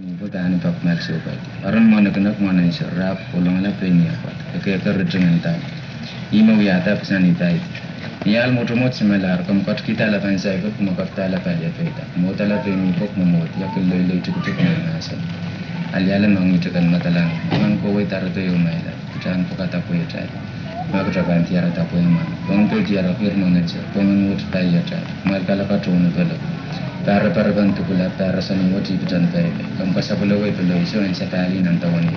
Bukan pak maksud pak. Orang mana kena mana serap, pulang lah penyi apa. Kekeh dengan tak. Ima wiyata pesan itai. Yal motomot semelar kam kita la pan sai kok mo kapta la pa ya peta. Mo tala penyi kok mo mot ya kello ile cukup na nasa. Aliala mangi tekan matalang. Man ko wai tar to yo mai la. Jangan kata po ya tai. Maka jaban tiara tapo yang mana. Bang to tiara firman aja. Bang mot pa ya tai. Mal kala ka tonu kala. Para bantu pula para sana wati bitan pai kam pasa pula wai pula iso en sakali nan tawani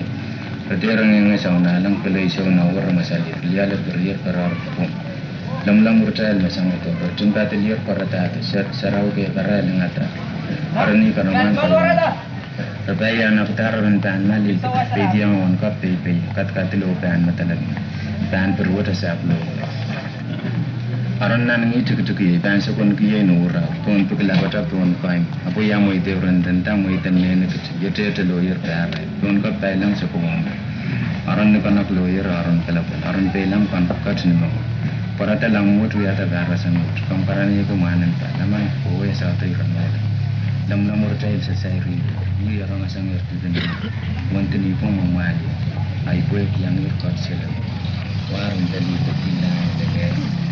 rederang yang sauna lang pula iso na war masali liala berir parar pun lam urtal masang to tumpa telir parata sarau ke para lengata arani kanaman pala rabaya na putar rentan mali pedia on kap pe kat lo pan matalan pan perwata saplo aron nan ngi tuki dan sekon ki nura pon pukla bata pon paim apo ya mo ite ran dan ta mo ite ne ke yete lawyer ta ra pon ka pailang sekon aron ne kana lawyer aron kala aron pelam kan kat ni mo parata lang mo tu ya ta gara san mo kam parani ko manan ta naman ko we sa ta iran mo lam mur ta il sa sai ri ni ya ran sang er tu den mon tini ko mo mali ai ko yang ir kat sela warun tani ko pina de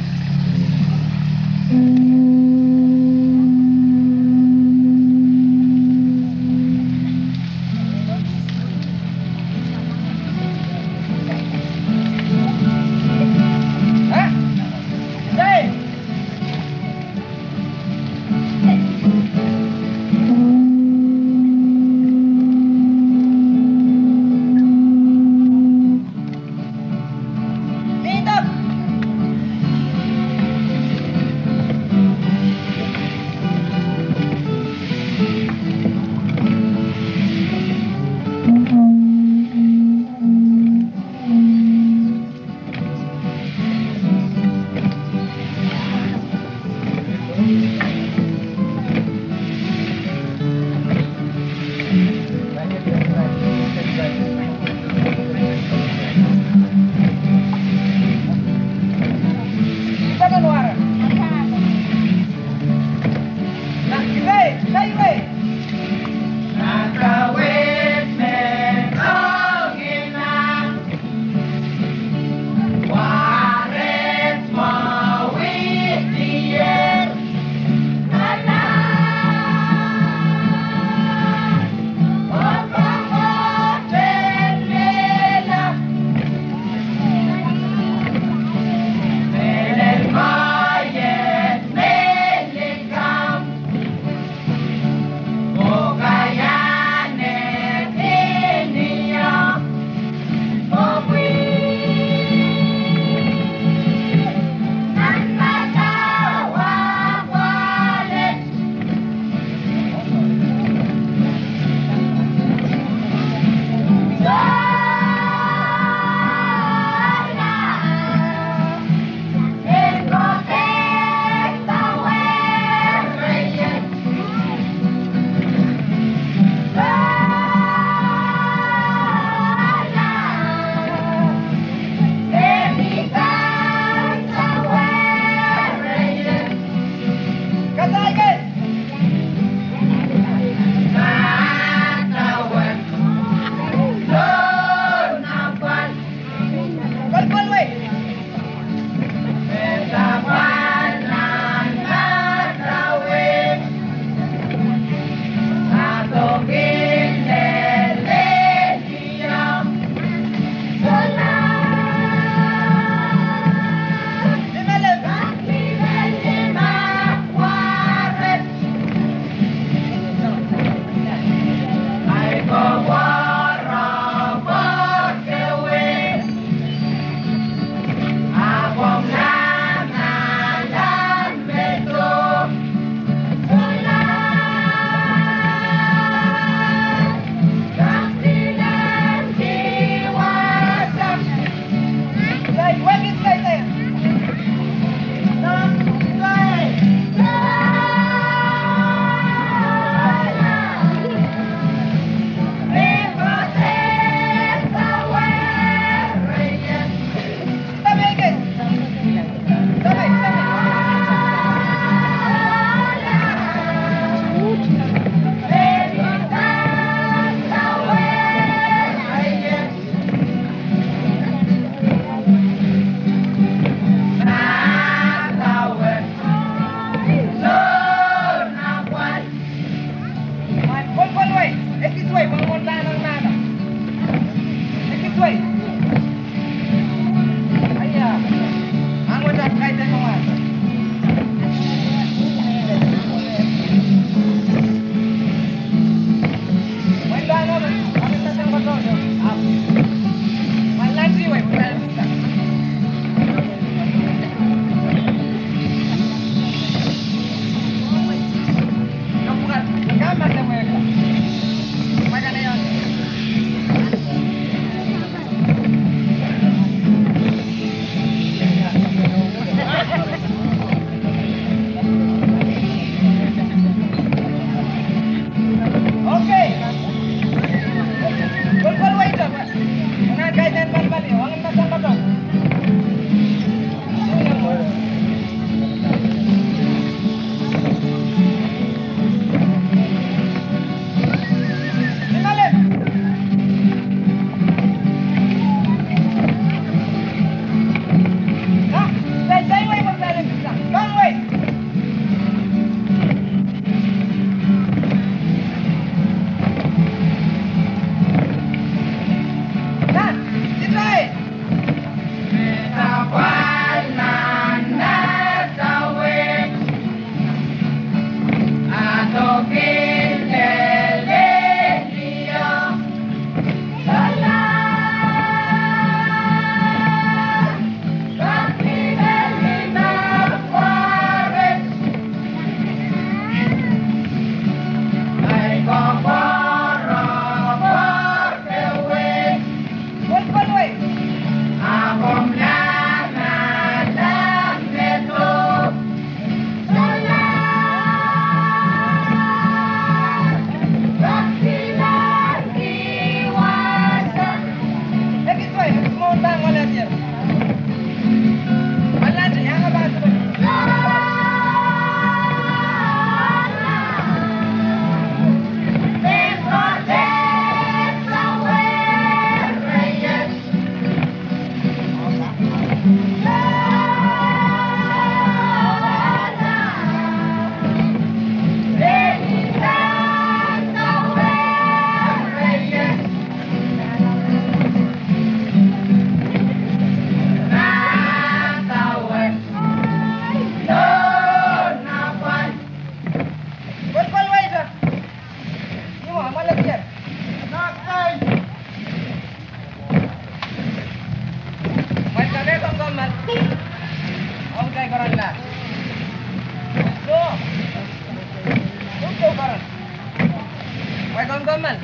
Gamal.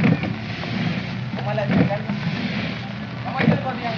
Malah kan. Kamu itu kau dia.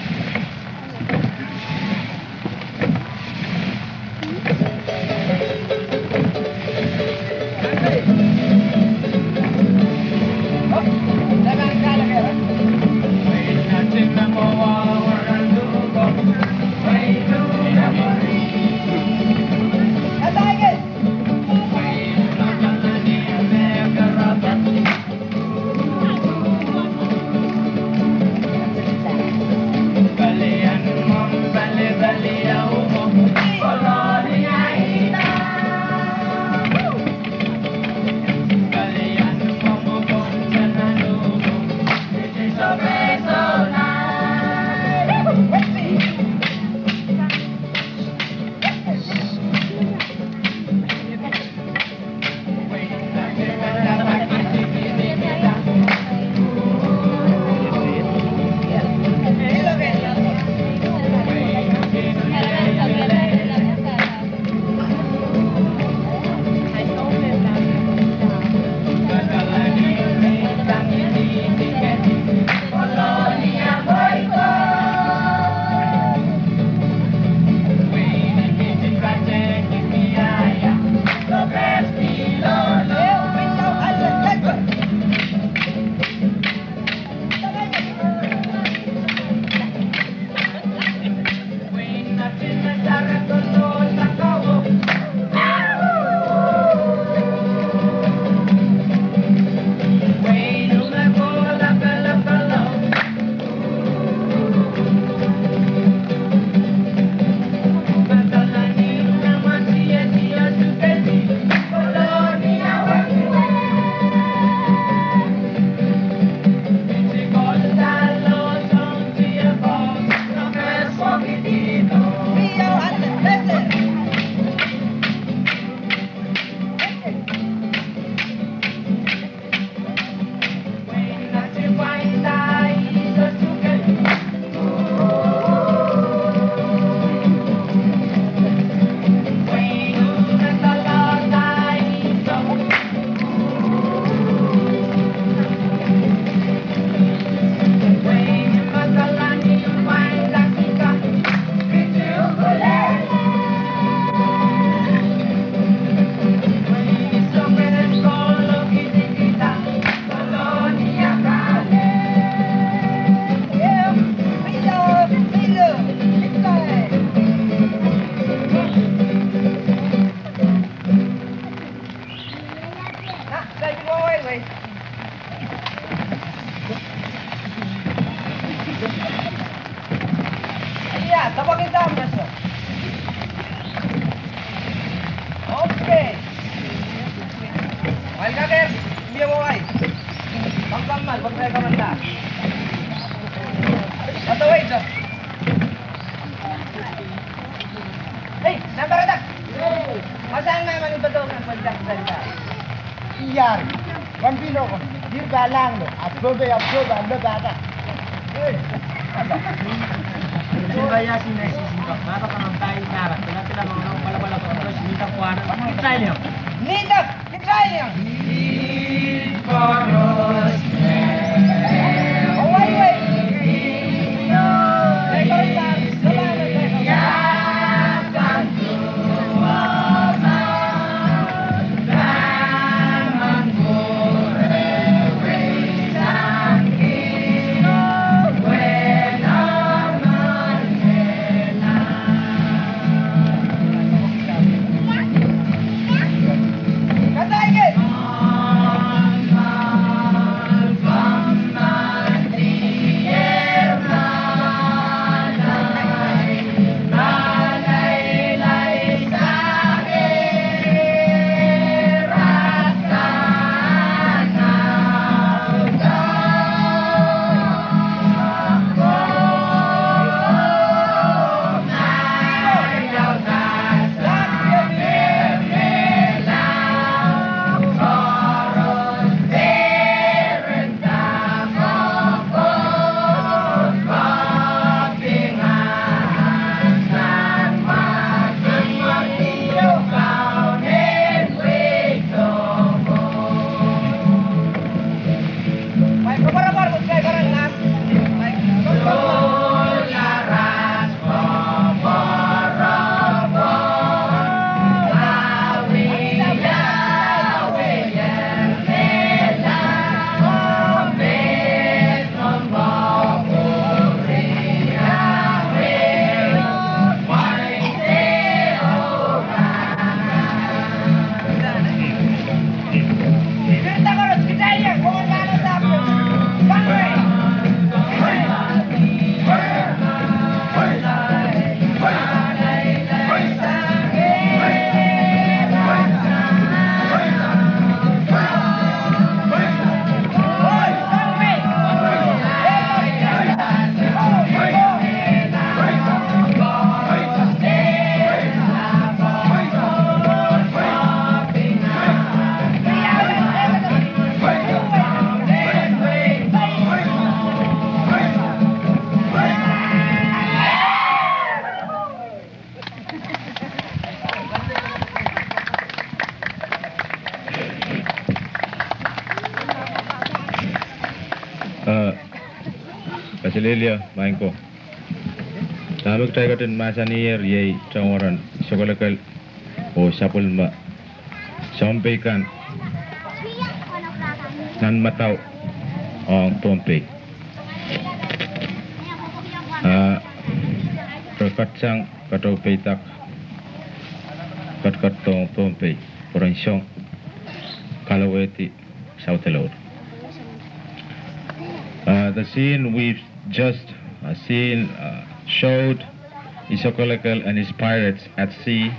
Basilelia Banko. Tabuk Tagatan Masanier Ye Tawaran Sokolakal o Sapulma Sompekan Nan Matau Ong Tompe Perkatsang Katau Petak Katkatong Tompe Poransyong Kalaweti South Lord. The scene we've just seen showed Isokolakal and his pirates at sea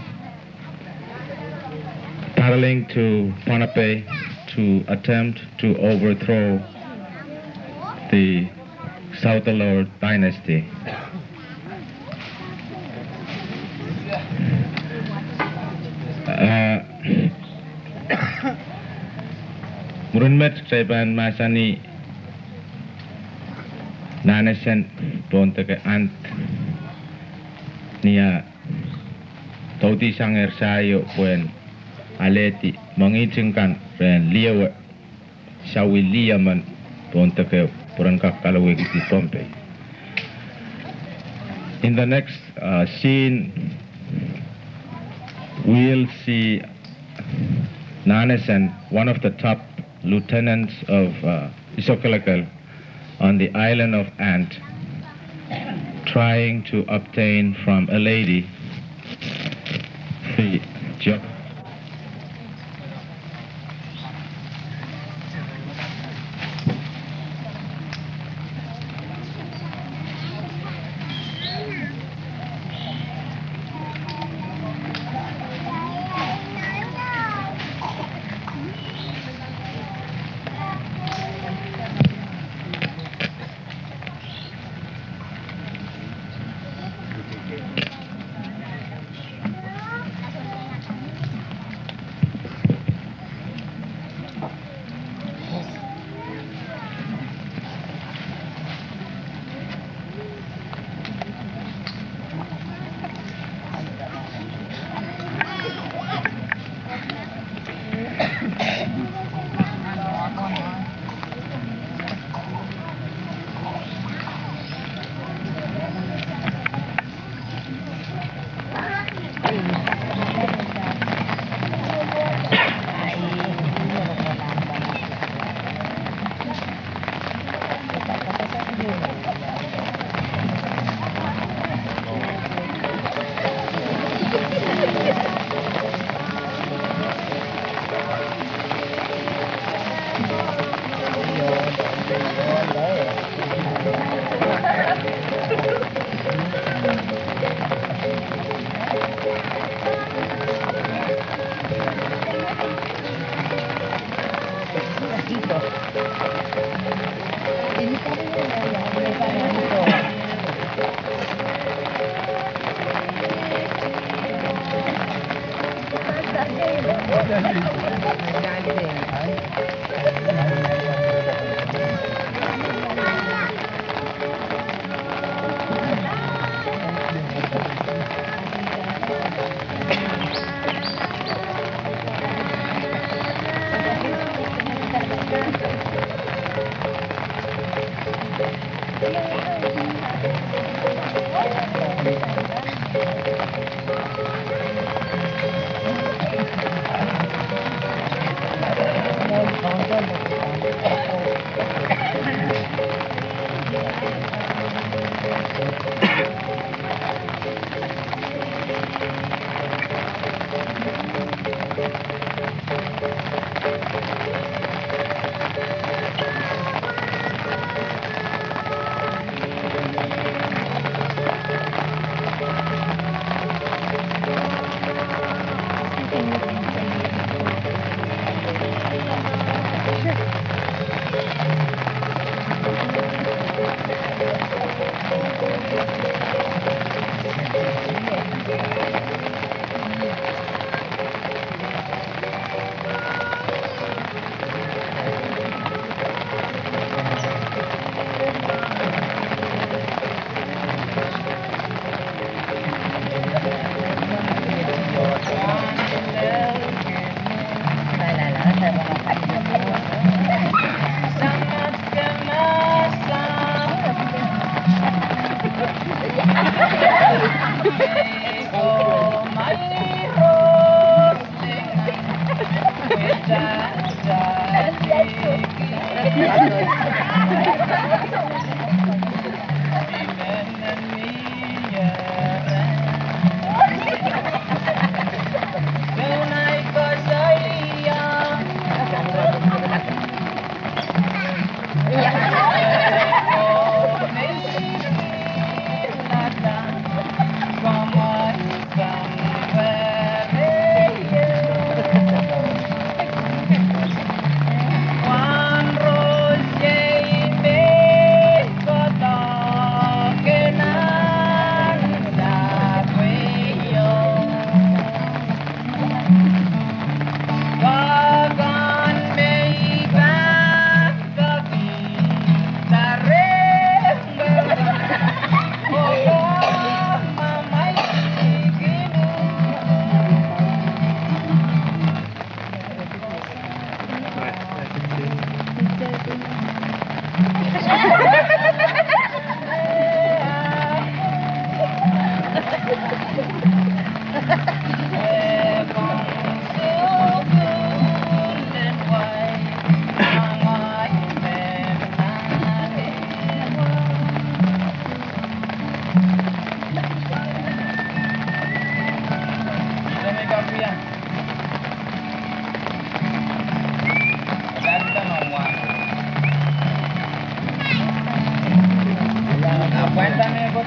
paddling to Ponape to attempt to overthrow the South Lord dynasty. Murunmet Saiban Masani Nanesen Pontake Ant Nia Tauti Sanger Sayo Puen Aleti Mangitungkan Ren Liawa Sawi Liaman Pontake Purankak Kalawik di Pompe. In the next scene, we'll see Nanesen, one of the top lieutenants of Isokalakal on the island of Ant, trying to obtain from a lady the job. Sama-sama Cuéntame, vos.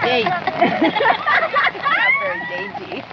Hey. Not very dainty.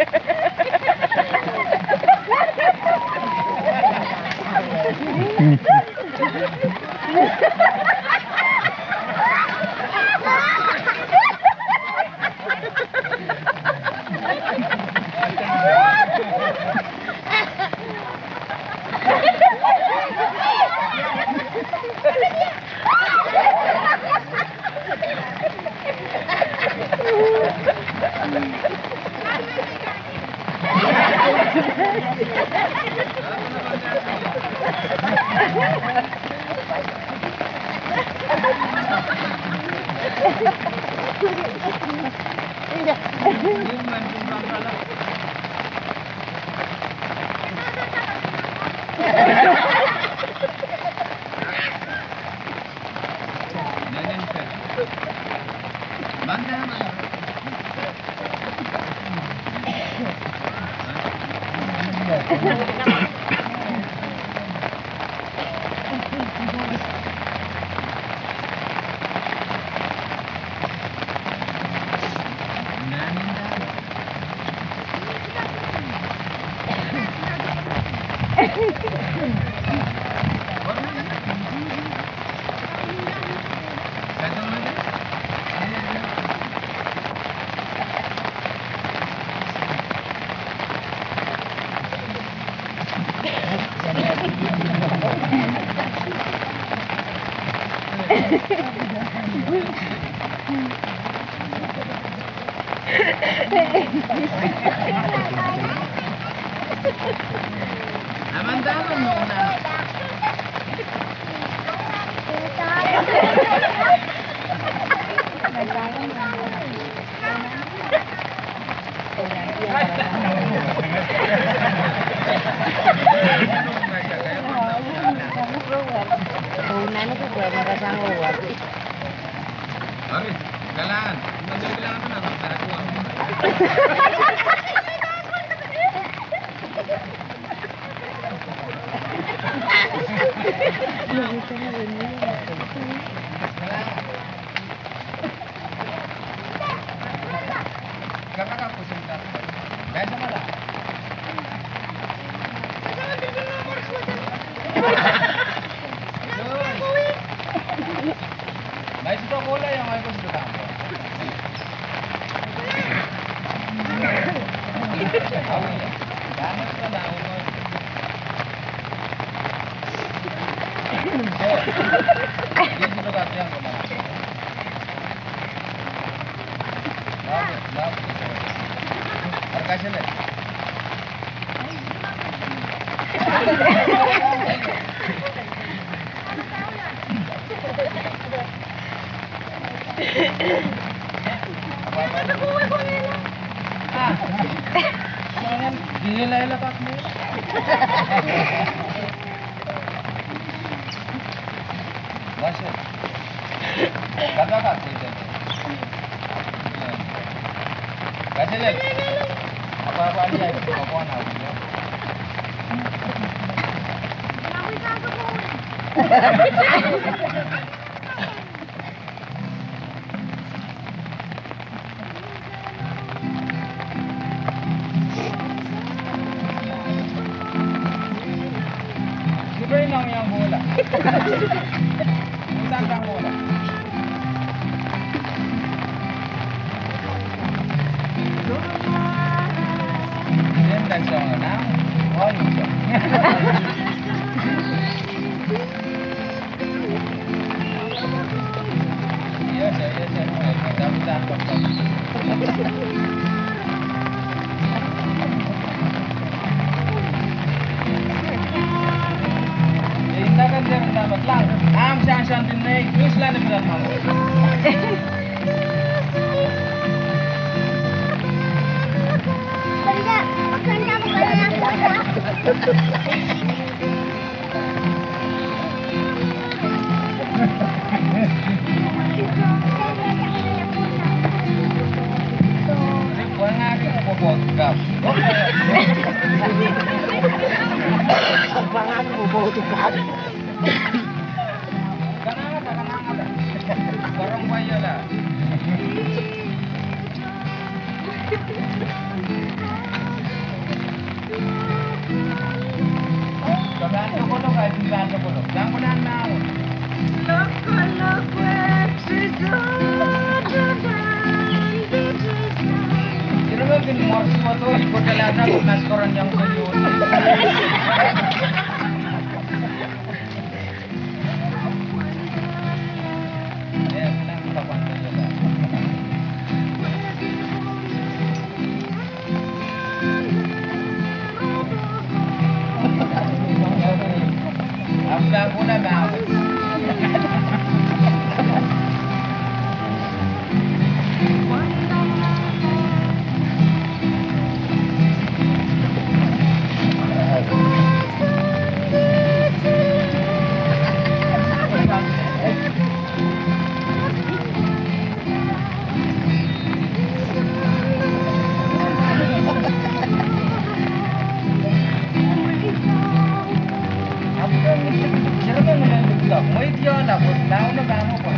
Aman-aman muna. Una na po ba makasangwa? Oke, kailangan. Kailangan ko na para kuha. Kakak aku sebentar. Biasa malah. Baik itu bola yang aku sudah. Jangan sudah umur. Dia sudah kasihan bola. Lalu. Harga sini. Jangan gila kamu. Masuk. Kata itu. Kasih lagi. Apa-apa aja itu kau nak. Siapa yang bola? Bukan kang bola. Dia tak sama nak. Oh iya. Iya saya. Kita Indah kan dia mendapat lang. Siang naik terus lah dia mau. Buang aku mau bokap. Bang aku mau tukar. Kanang ada. Borong bayo lah. Jangan kolo guys, jangan kolo. Jangan pernah naon. Kira mo gini morsi mo to, ikot na lang ako nas koran yang kayo. Aku na ba? Mới chưa là một đau nó vào một quả.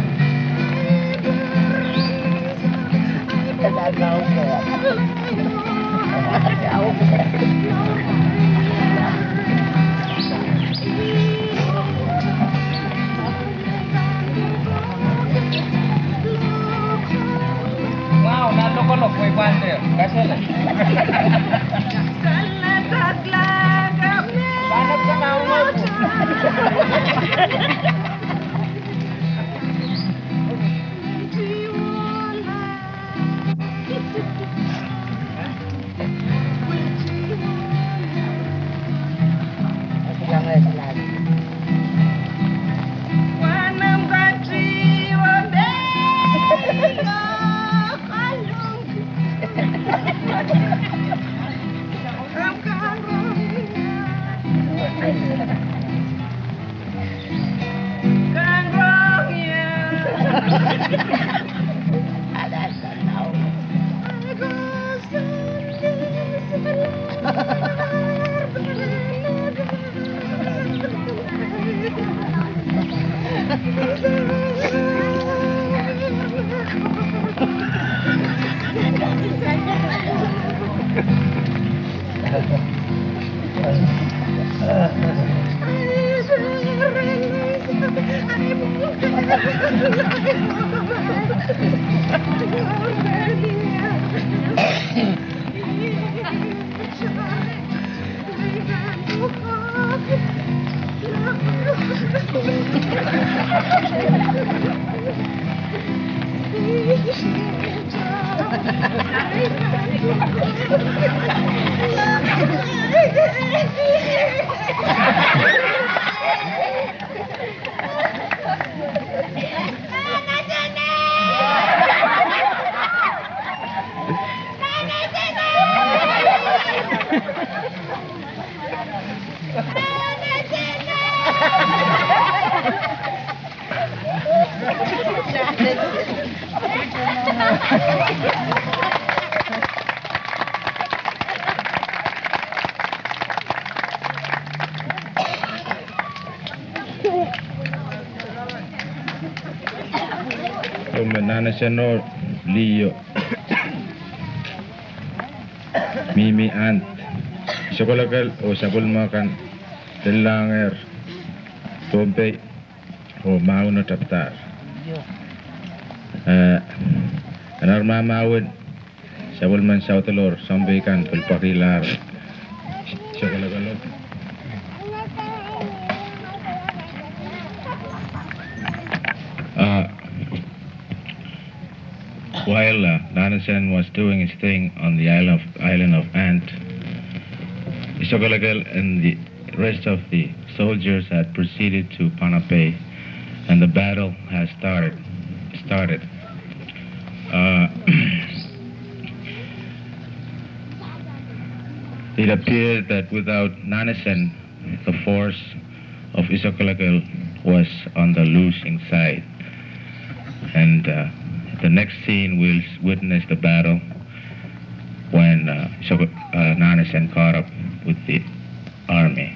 Wow, naloko-lok may pander. Kasi lang. Banap sa naunod po. Nana Shanor, Leo, Mimi Ant, Chocolakal o Sabul Makan, Telanger, Pompey o Mauna Taptar. Anarma Mawin, Sabulman Sautalor, Sambekan, Pulpakilar, Chocolakal. While Nanasan was doing his thing on the island of Ant, Isogalagal and the rest of the soldiers had proceeded to Panapay, and the battle has started. It appeared that without Nanasan, the force of Isogalagal was on the losing side, and the next scene we'll witness the battle when Nanasan caught up with the army.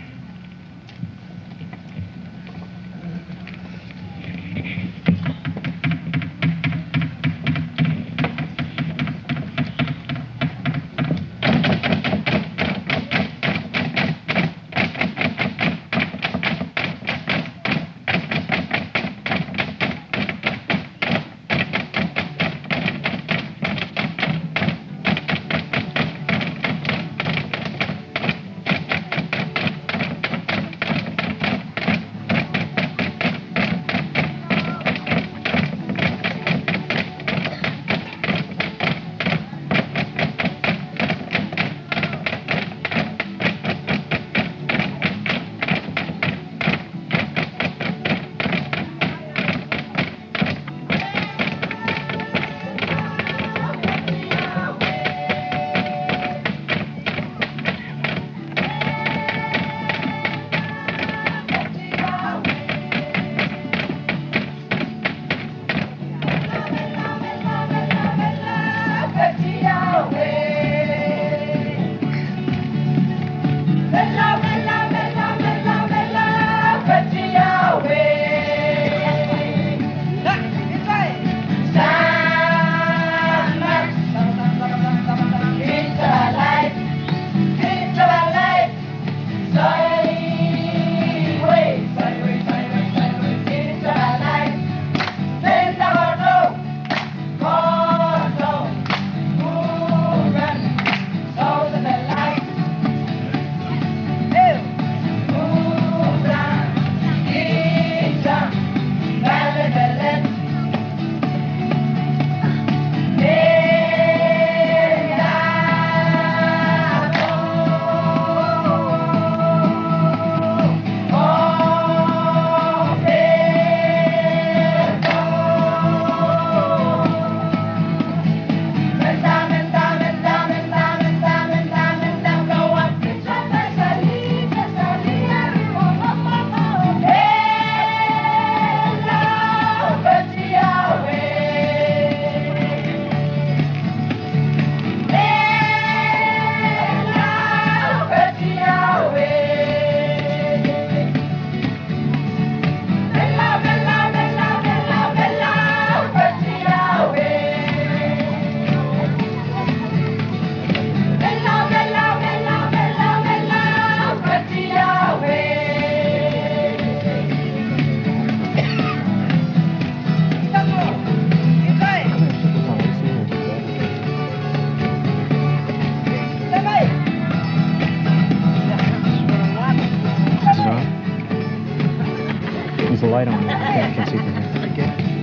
can sit in here. Okay.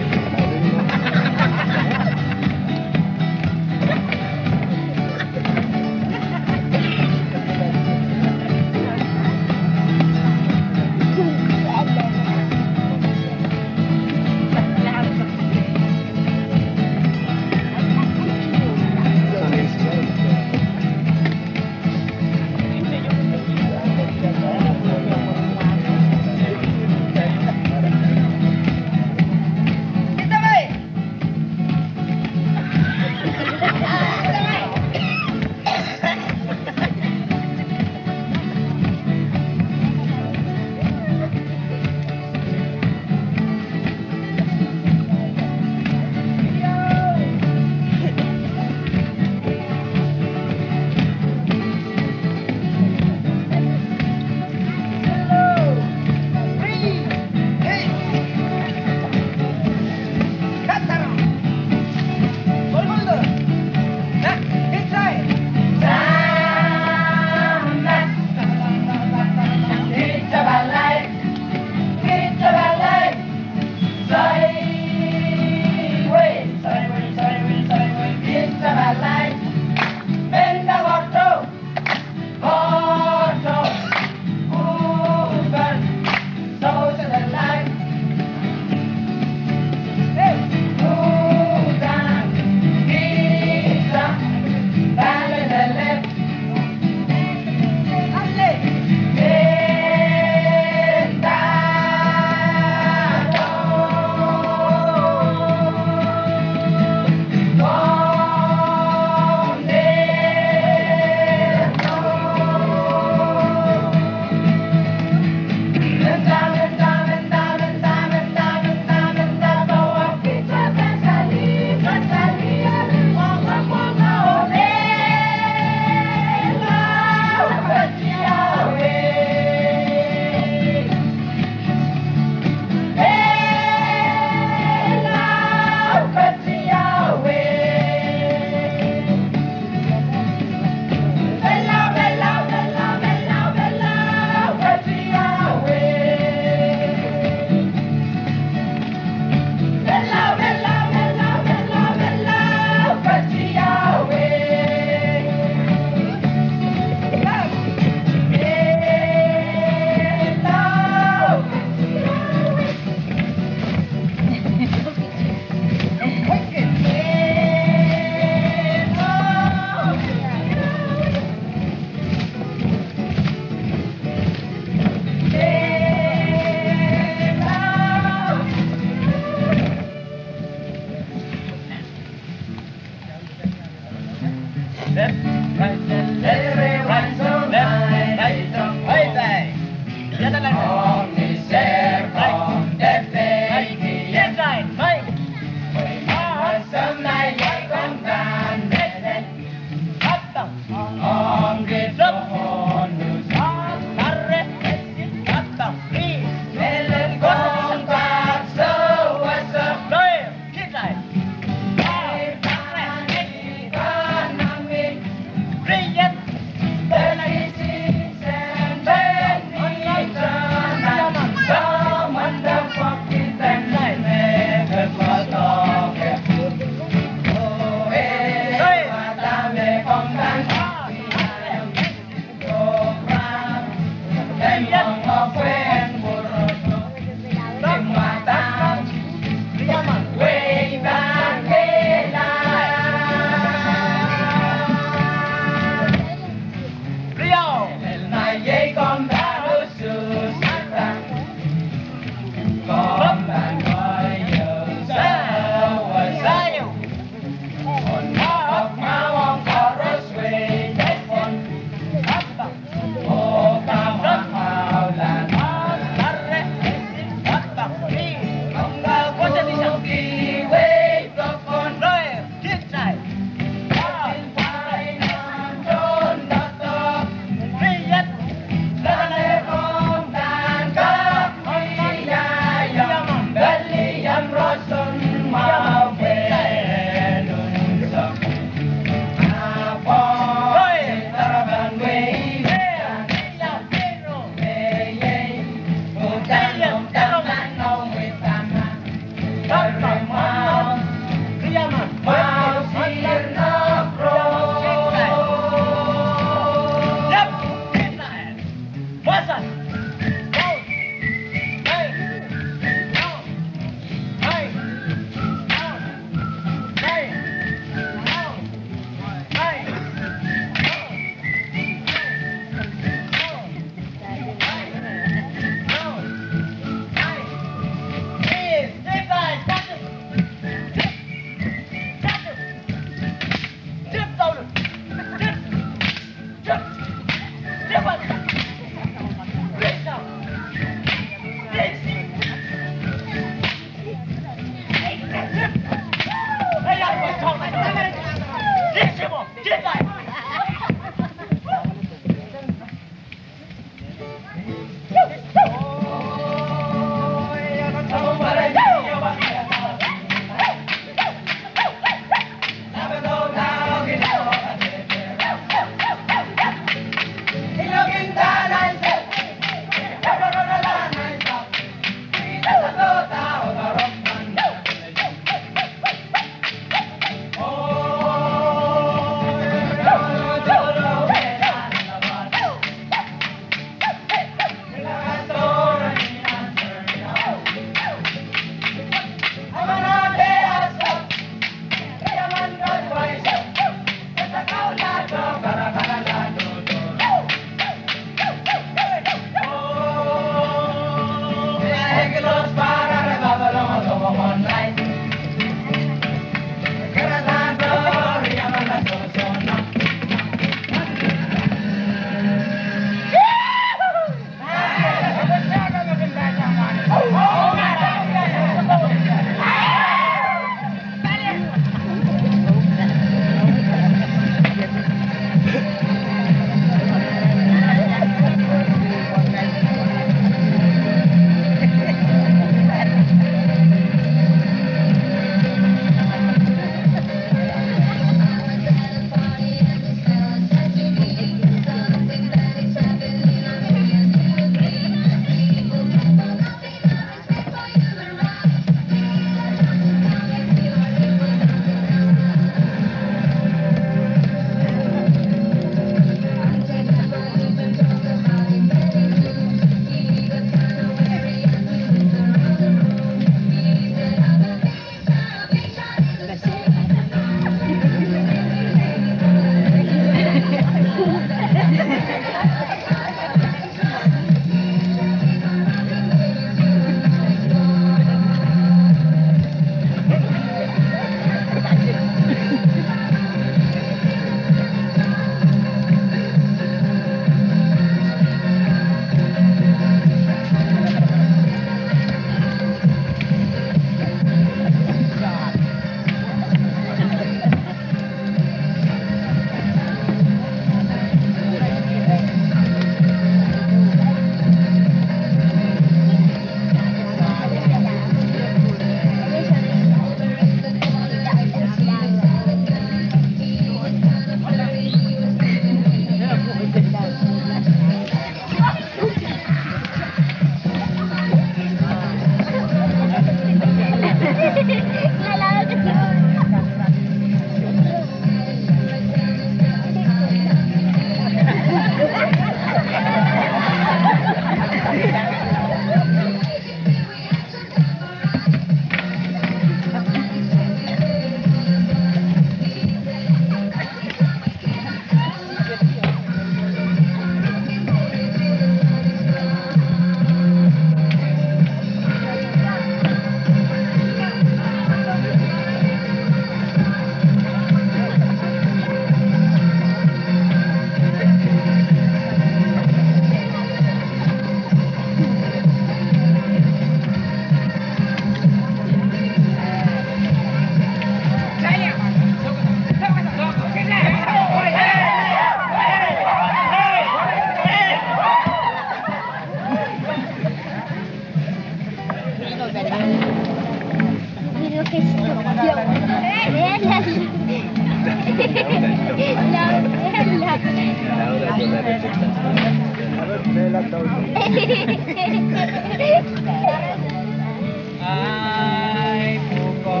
Ay, puko.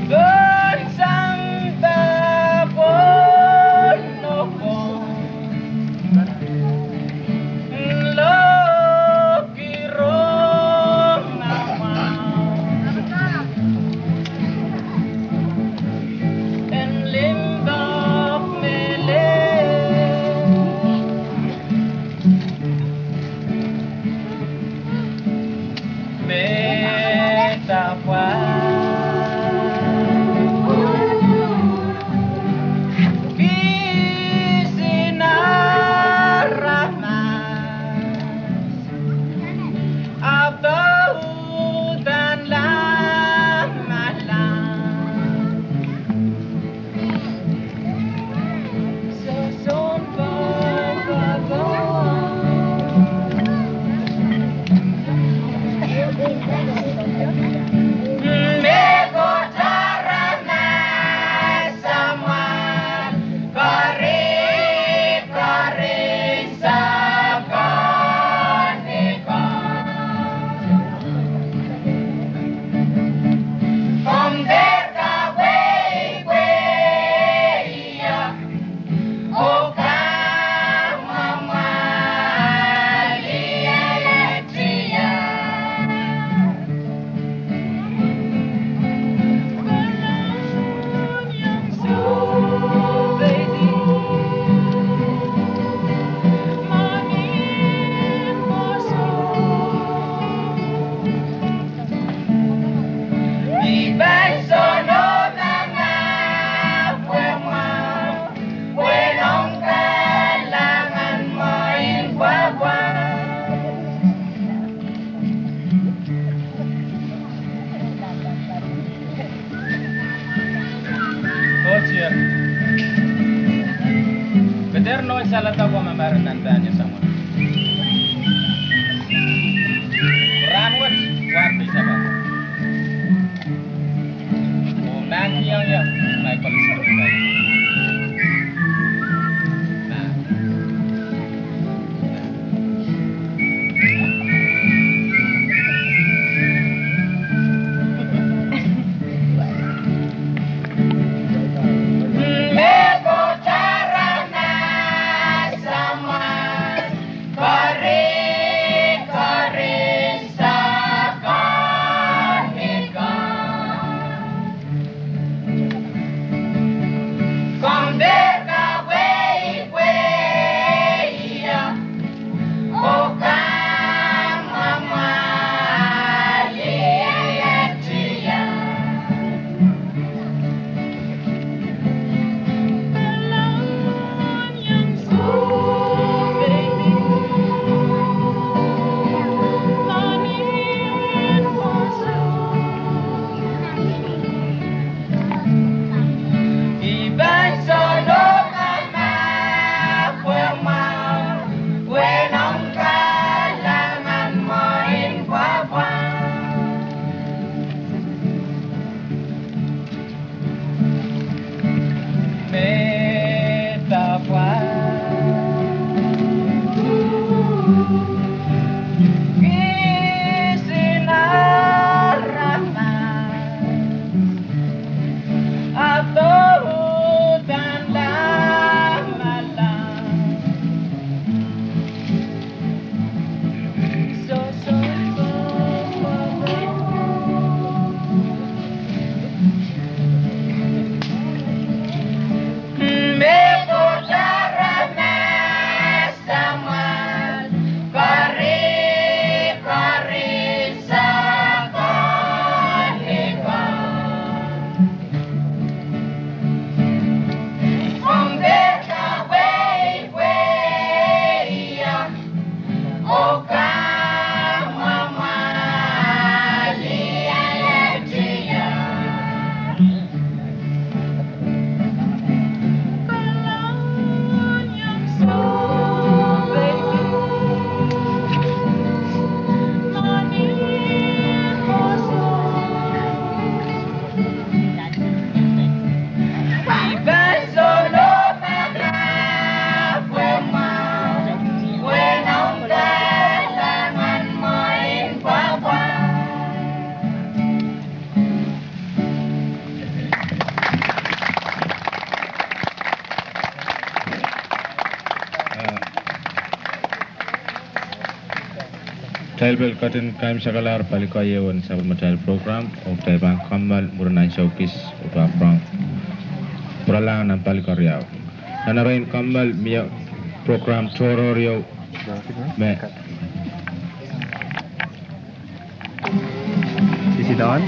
Bersang tapon noko. Lo kirong nama. En lindok mele. tanya sama. Ranwat warti sama. Oh, nanti yang Michael Scofield. Nah. Tailbel katin kaim sakalar palika yewan sabun matal program of taibang kamal muranan showcase upa prang puralang ng palika riyaw. Nanarin kamal miya program toro riyaw me. Is it on?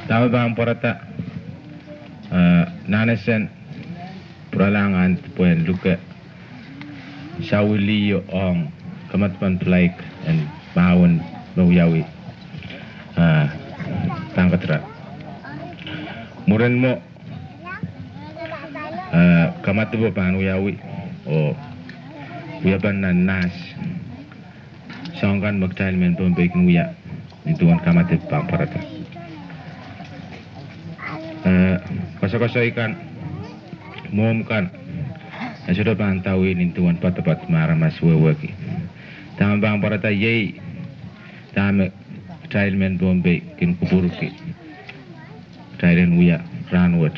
Tama ba ang porata? Nanesen pralangan puen luka shawili ong kamatpan plaik and mawan mawiyawi tangkatra. Muren mo kamatubo pan wiyawi o wiyaban na nas sangkan magtail men bombay knuya nituan kamatib pang parata. Kasa-kasa ikan mom kan sudah pantawi nintuan patapat maramas weweki tama bang parata yei tama child men bombay kin kuburuki child uya ranwat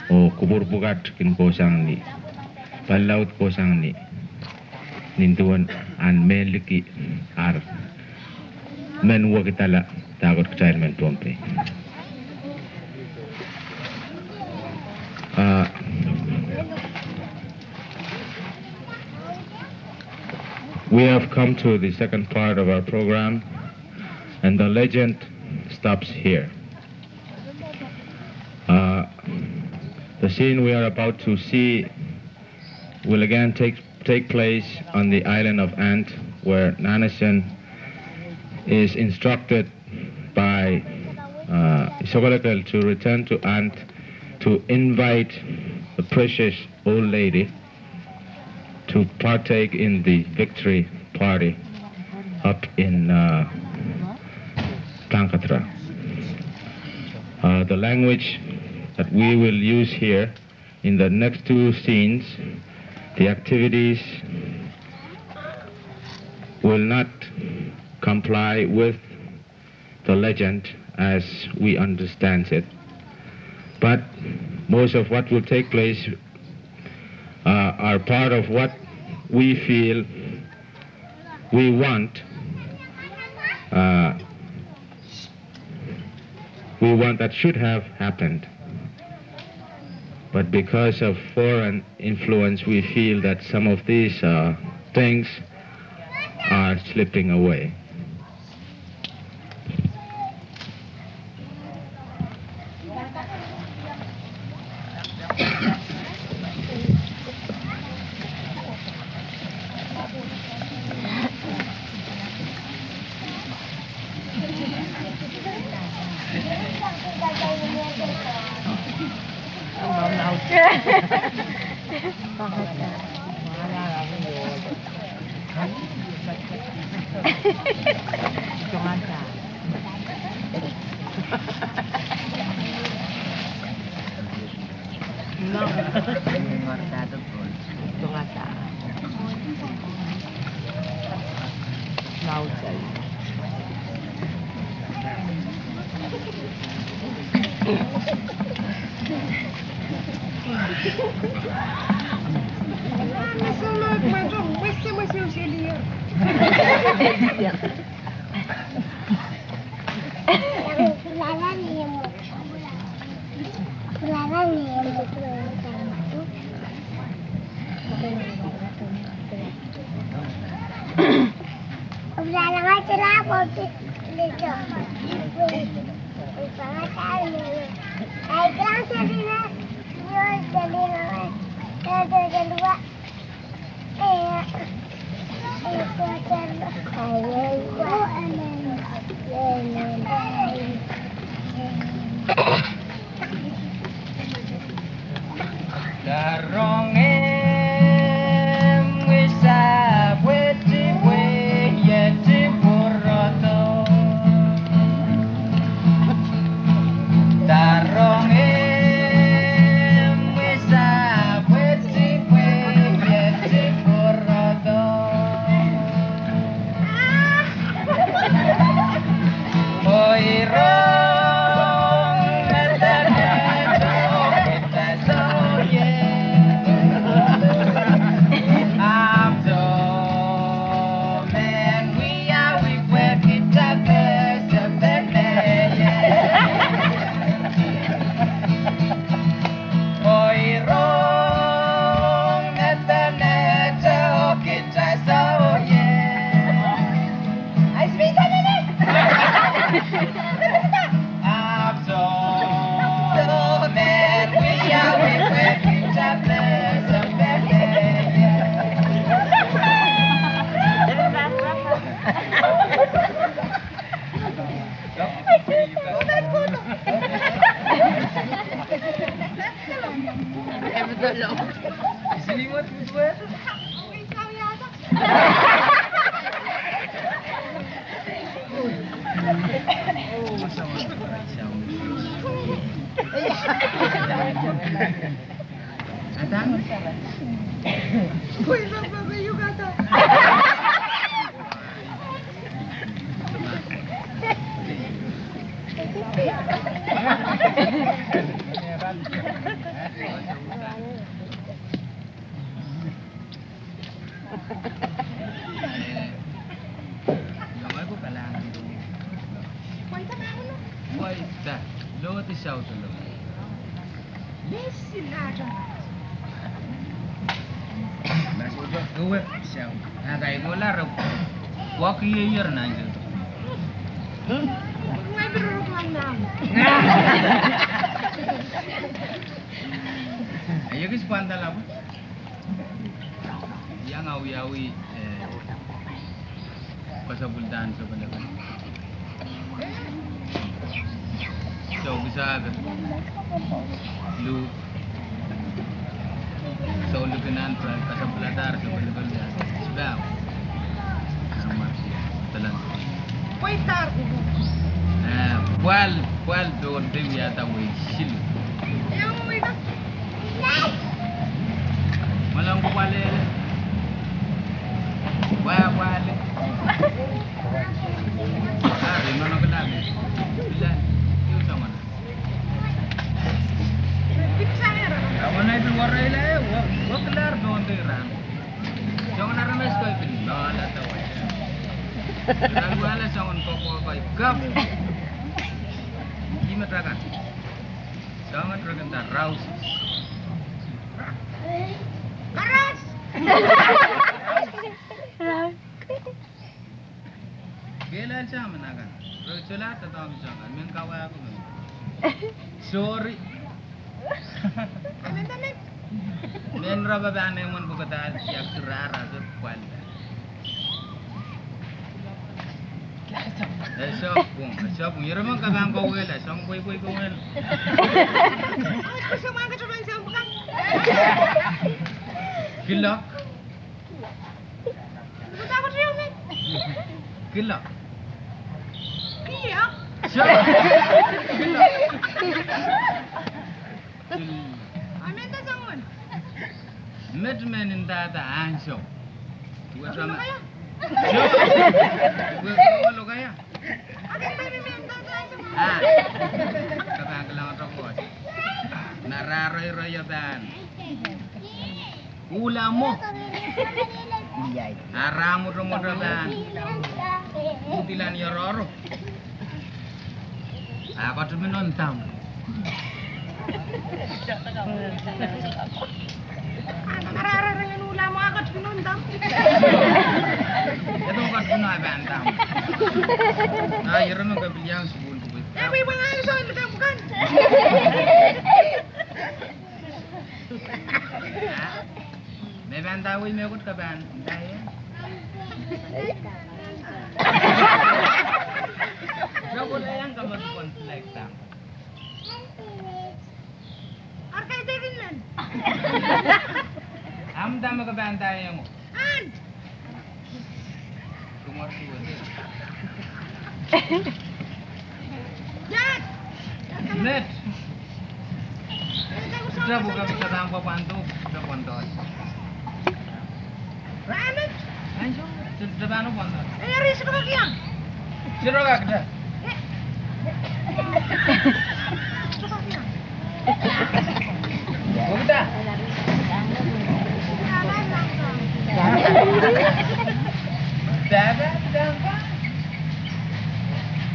o kubur bukat kin kosang ni palaut kosang ni nintuan an meliki ar men wakitala tagot child men bombay. We have come to the second part of our program, and the legend stops here. The scene we are about to see will again take place on the island of Ant, where Nanesen is instructed by Isokolekal to return to Ant to invite the precious old lady to partake in the victory party up in Tankatra. The language that we will use here in the next two scenes, the activities will not comply with the legend as we understand it, but most of what will take place are part of what we feel we want that should have happened. But because of foreign influence, we feel that some of these things are slipping away. Oi, ro Betul loh. Selimut berdua. Oh, sama. Atang? Kuy lang ba kayo kata? Gamay ko kailangan doon. Why that? Lord is out alone. Masuk ke gue, siapa? Nah kayak gue lah, waktu year nanti. Ayo ke sepantal apa? Yang awi-awi pasabuldan sebenarnya. So bisa ke lu so lu kenan pasabulatar sebenarnya sudah sama telan. Poitar. Kual do dewi ata we shil. Yang mau itu. Malang ko wale. Wale. Ari mana ko lagi. Bilan. Yu sama. Kawan itu warai lah, wak kelar don teran. Jangan ada mes kau pilih, lah tahu aja. Lalu ala jangan kau gap. Gimana terakan? Jangan terakan tak raus. Karas. Gila macam mana kan? Rocola tetap macam kan? Mengkawai aku ni. Sorry. Men raba bane mon buka ta yak rara so kwal. Shop yero man ka bang ko wela som boy ko wel. Ko sama ka cuman sa bukan. Kilok. Kita ko riyo ni. Kilok. Iya. Shop. Kilok. Amen ta sangon. Medmen in tata ansho. Tuwa sama. Kaya. Tuwa lo kaya. Akin baby men ta sangon. Ah. Kabang lang ako. Nararoy-roy ban. Ula mo. Aramu mo ban. Utilan yororo. Ako tuminon tam. Arara dengan ulam mo ako pinundam. Ito ko puno bantam. Ah, yero mo gabilyang subul ko. Eh, may mga ayos ang lugar bukan. May bantawi may kot ka ban. Dahil. Gabo na yan ka mag-conflict tam. Arkay din lan. Am tama ka bantawi mo. An. Kumorti ko. Yan. Net. Sudah buka bisa tanpa pantu, sudah pondok. Ramen. Anjo, sudah bano pondok. Eh, aris ko kaya. Siro ka kada. Bukta. Daga, daga.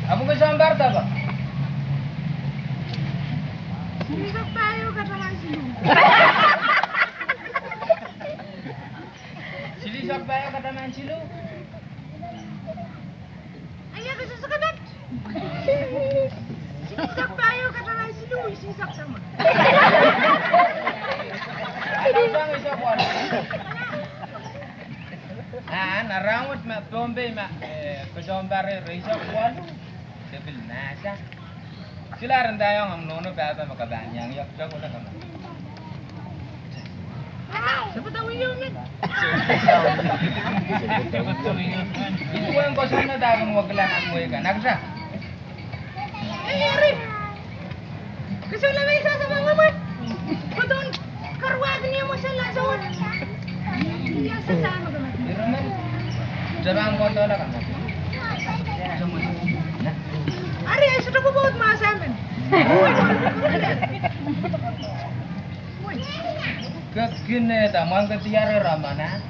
Abu ko sambar ta ba? Hindi tayo ka naman sino. Sili sak bayo kada man silo. Ay, ako sa kabat. Sisak tayo ka naman sino. Sisak sama. Ano bang isa ko? Ah, narangot ma Bombay ma ko sambar risa ko. Debil nasa. Sila rin tayo ang nono pa makabanyang yak yak wala ka. Siapa tahu yun? Ini ko yung kosong na dagang wag lang ang way ka. Nagsa. Rin. Kasi wala may isa sa mga man. Kudon, karwag niya mo sa lason. Iya, sasama ka man. Pero man. Sabang mo to lang ka. Ari, ay sudah ko bawat mga sa amin. Kagine tamang ketiyara ramana.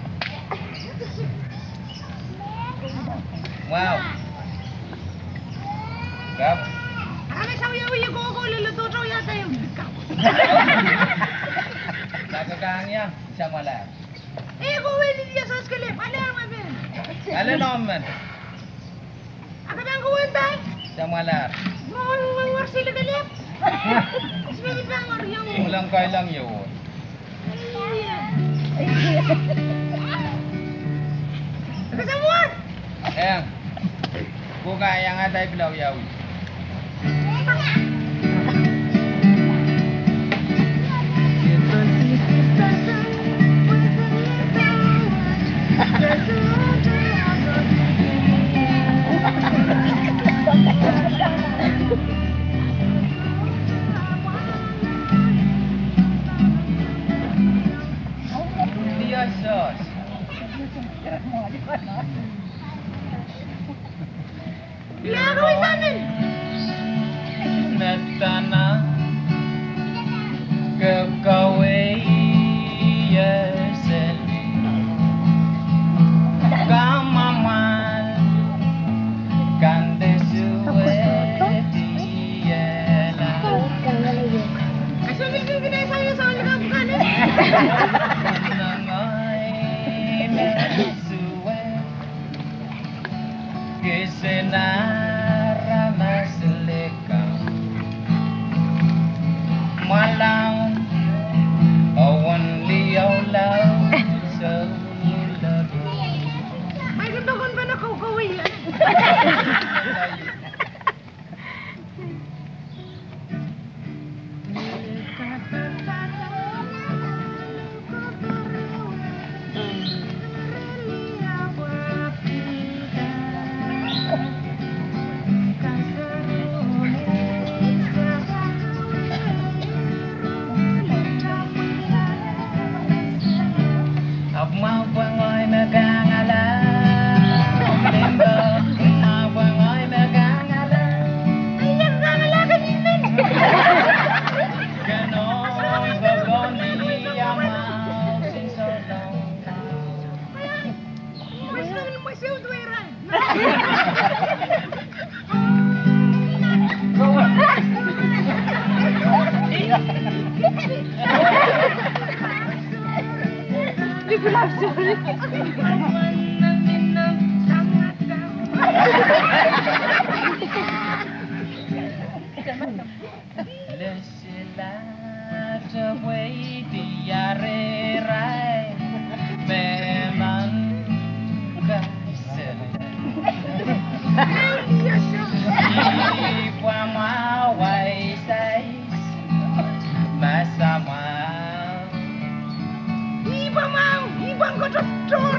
Wow. Kap. Kami sa uya-uya ko ako, luluto yata yung bikaw. Nagkakangya sa mala. Eh, ko wili niya sa skalip. Ano ang mamin? Ano naman? Ako bang kuwantay? Sa mala. Mawar sila kalip. Sumabit ba ang yung... Ulang kailang yun. Nakasamuan! Eh. Buka yang ada bilau yawi. Dia sos. Ya, kawin sa amin! Natana kekawai yesen kamaman kande suwe diela Kasi may na sa'yo sa wala kang bukanin. nangai mesuwe kisenara maseleka malang awan liyaw law sa lago. May gandokon ba na kawin yan? Học mau qua ngôi mẹ ca ngà la Đêm bờ mau qua ngôi mẹ ca ngà la Ay, ang gangalagan yun! Cái nỗi và con đi mau xin so lòng Mas naman mo siya udwiran. Di ko lang sorry. Lesila terway diare rai Memang kasih Iwa mawai sais Masama Iba mau, ibang ko doktor.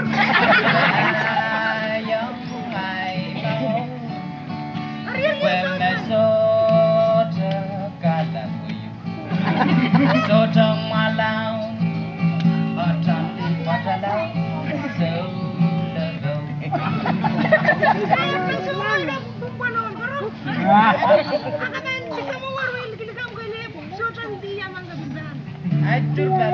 Ayong ay mau Ariel When yun I saw the kalan mo yun Sotong malaw Otong matalaw So lagaw Ay, nasuwal na panon ko rin. Ang kaman, sika mo warwil, kilikam ko ilip. Sotang di yamang gabiban. I do that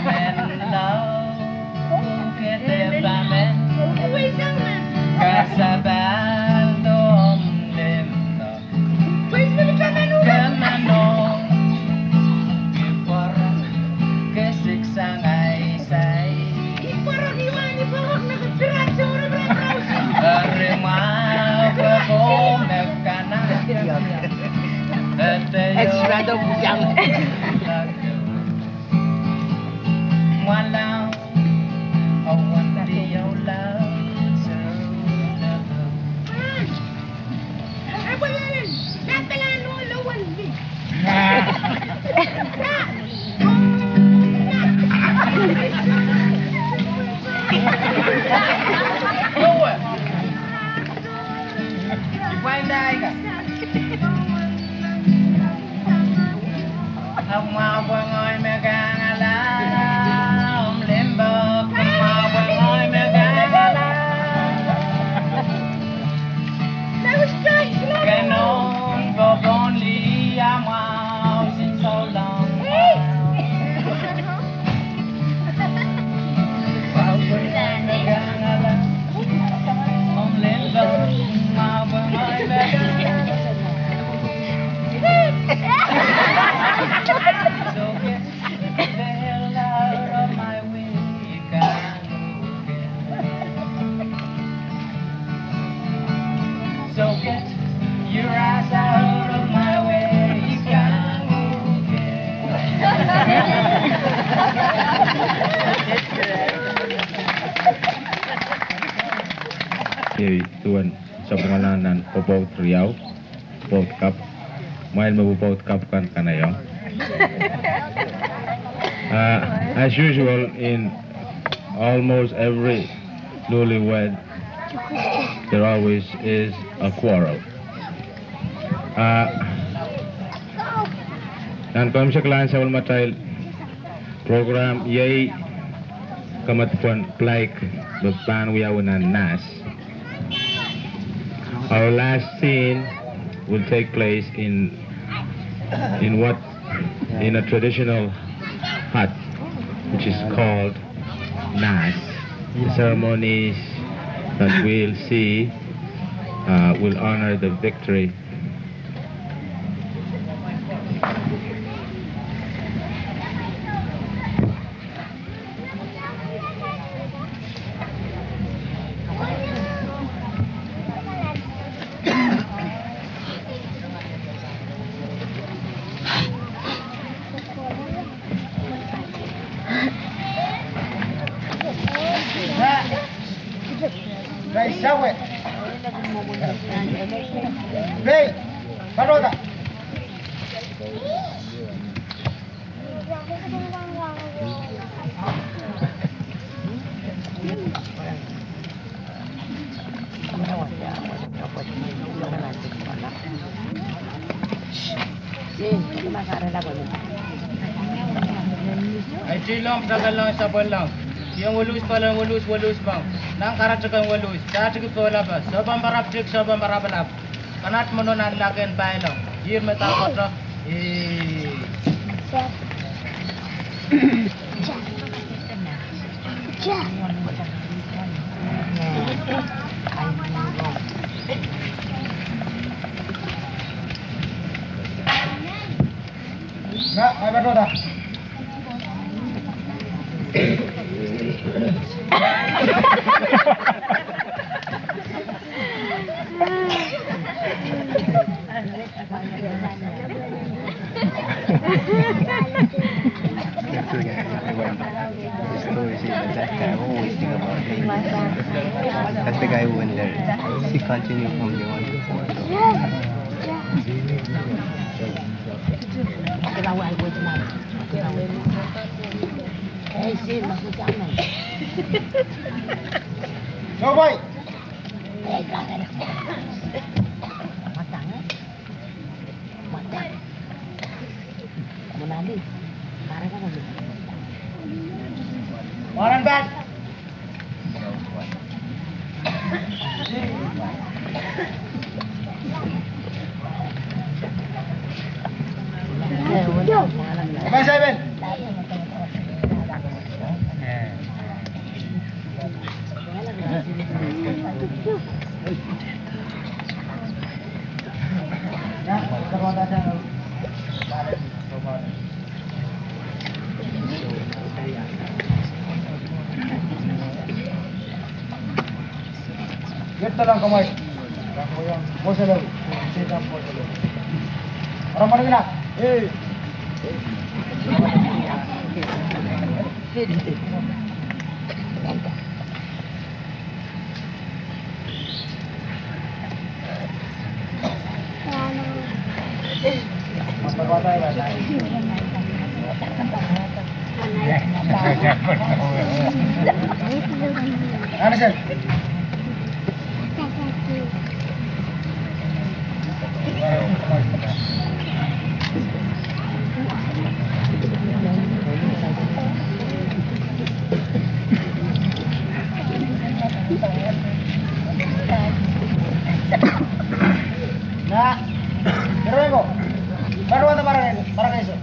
And love que te vamen Kasabando omlendo Kemanong Kipor Kesiksang ay say Walau awan dia laut selalu. Apa yang nak telan lawan ni? Quay đây cả. Ông mau qua ngồi mẹ càng lá, ông lên bờ, ông mau qua ngồi mẹ càng lá. Cái nón vô con ly am mau xin sâu lòng. Vào quay mẹ càng lá, ông lên bờ, ông mau qua ngồi mẹ càng lá. So get the hell out of my way, you can't so get your ass out of my way, you can't Tuan sa pangalanan Popaut Riau, Popaut Cup. Mahal mabupaut cup kan kanayo. As usual in almost every newlywed, there always is a quarrel. Dan kami sekalian sa ulmatay program yay kamatpuan plaik bepan wiyawanan nas. Our last scene will take place in a traditional hut which is called Nas. The ceremonies that we'll see will honor the victory. Ray, sawe. Ray, paroda. Ay cilong tagal lang sa lang. Yang walus pala walus bang. Nang karatakan walus. Dati ko labas. Sabang maraptik sabang marabalap. Kanat mononan lagen bailong. Yir metal kotra. Nak, ay baroda. As the guy who went there, he continued from the one before. So boy. Orang bad. Bye, Simon. Get lang kamay. Mo sa loob. Sit down po sa loob. Orang mana nak? Ano sir? Nah, pero ko. Baru atau barang itu?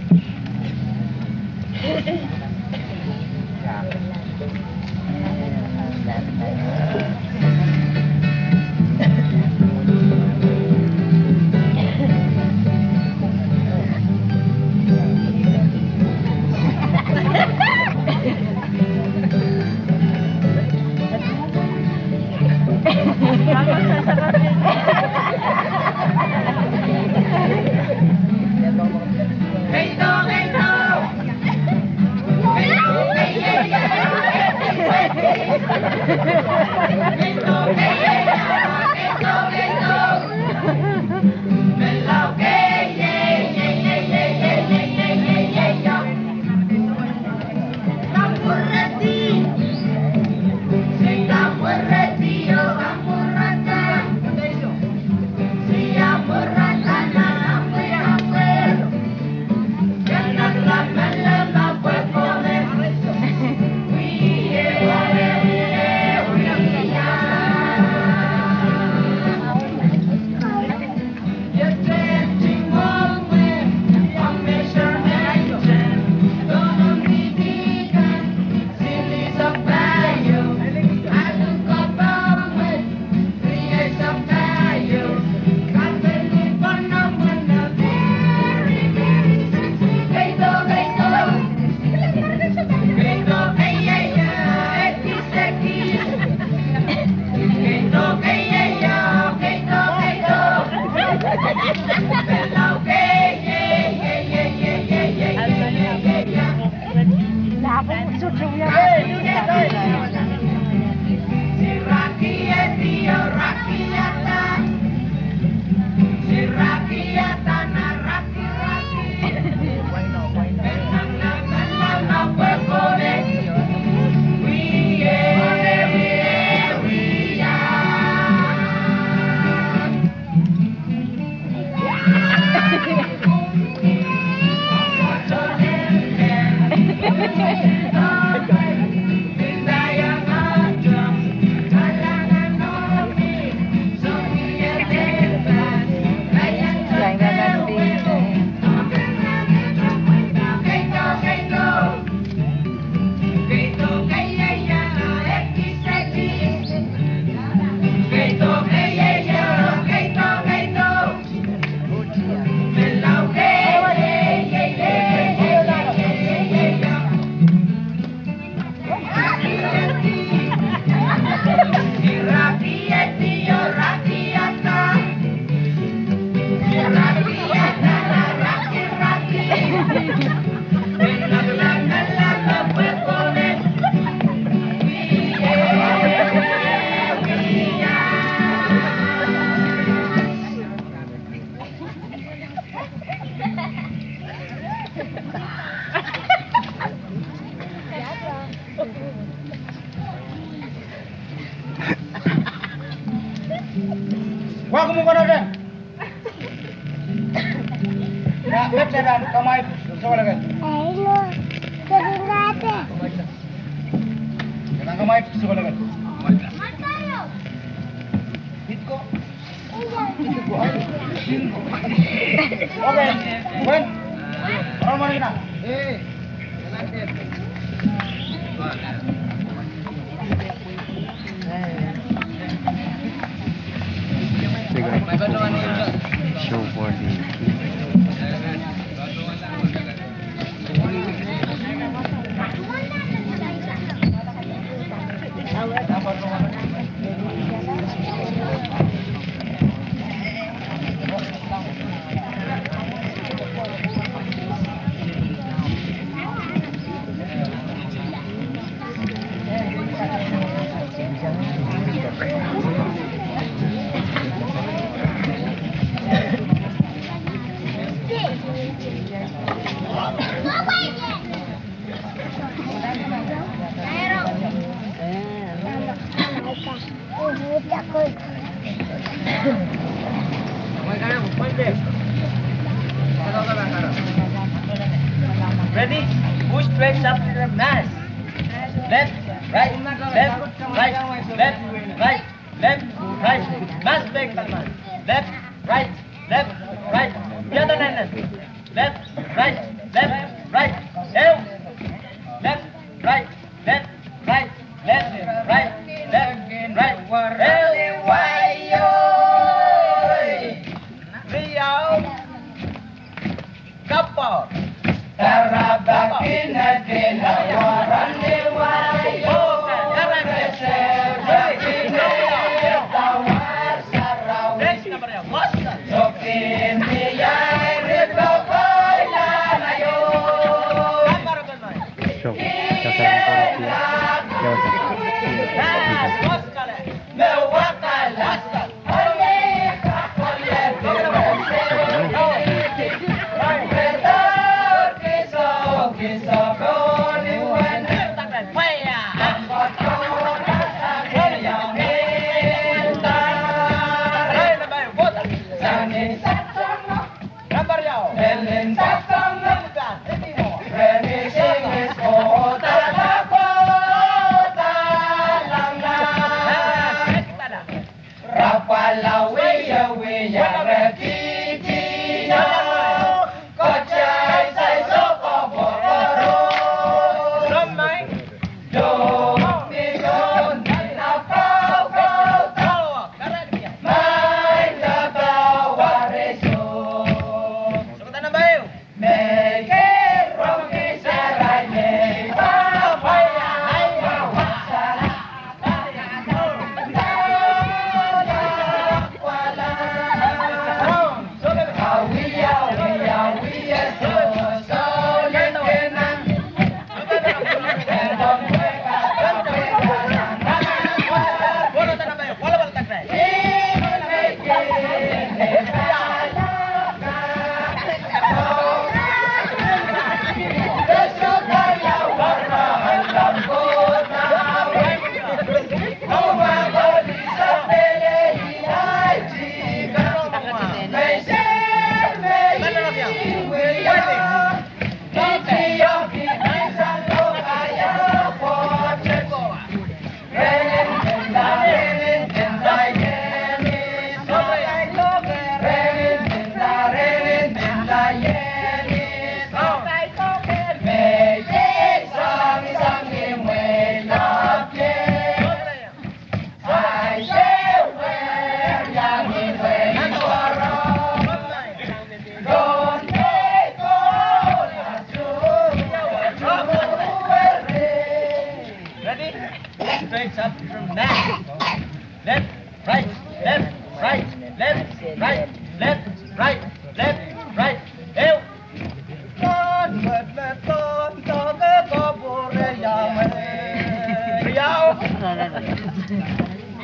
Wah, kumuha na rin. Web sa dan, kamay. Gusto ko lagay. Hello. Sabi natin. Kanang kamay, gusto ko lagay. Hit ko. Okay. Gwen. Parang mo na. Show for the Ready? Push straight up to the mass. Left, right, left, right, left, right, left, right. Mass back, Salman. Left, right, left, right. The other hand. Left, right, left, right. Ew. Left, right, left, right, left, right, left, right. Ew. Riau. Kapal. Show. Sasaran ko Straight up from that. Left, right, left, right, left, right, left, right, left, right. Ew.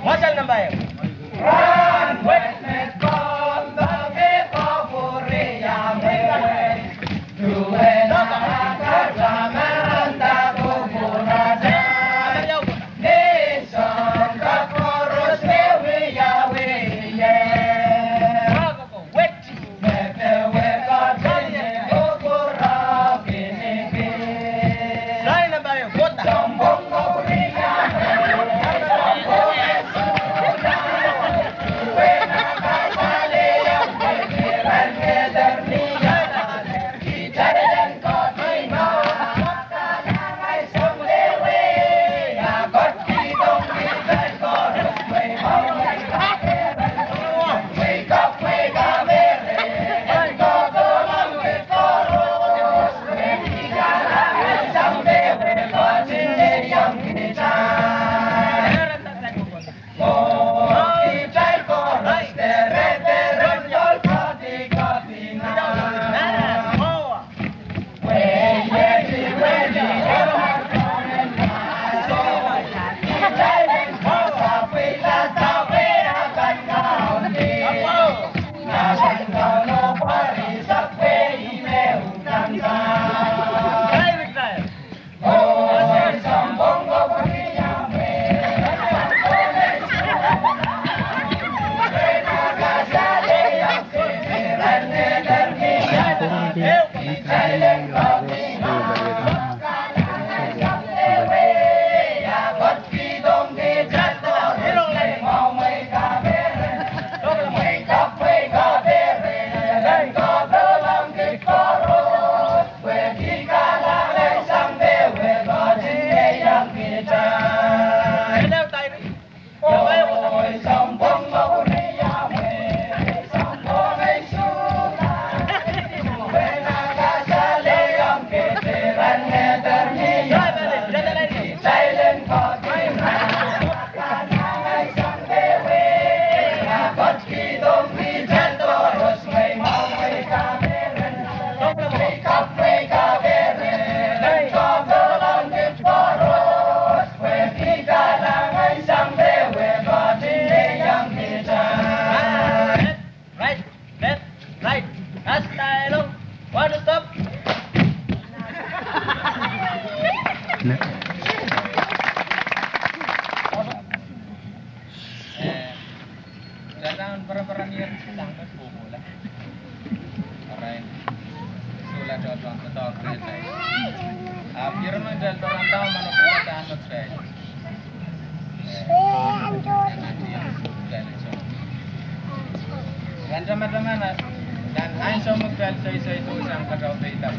What's that number? Run with me, con the people for Buena Para-para niya tangkas po mula. Alright. Sula doon sa talk red light. Piro man dahil parang tao manupulatan mag-fail. Dan teman-teman, dan ain so mag-fail sa isa ito isang kataw-taitap.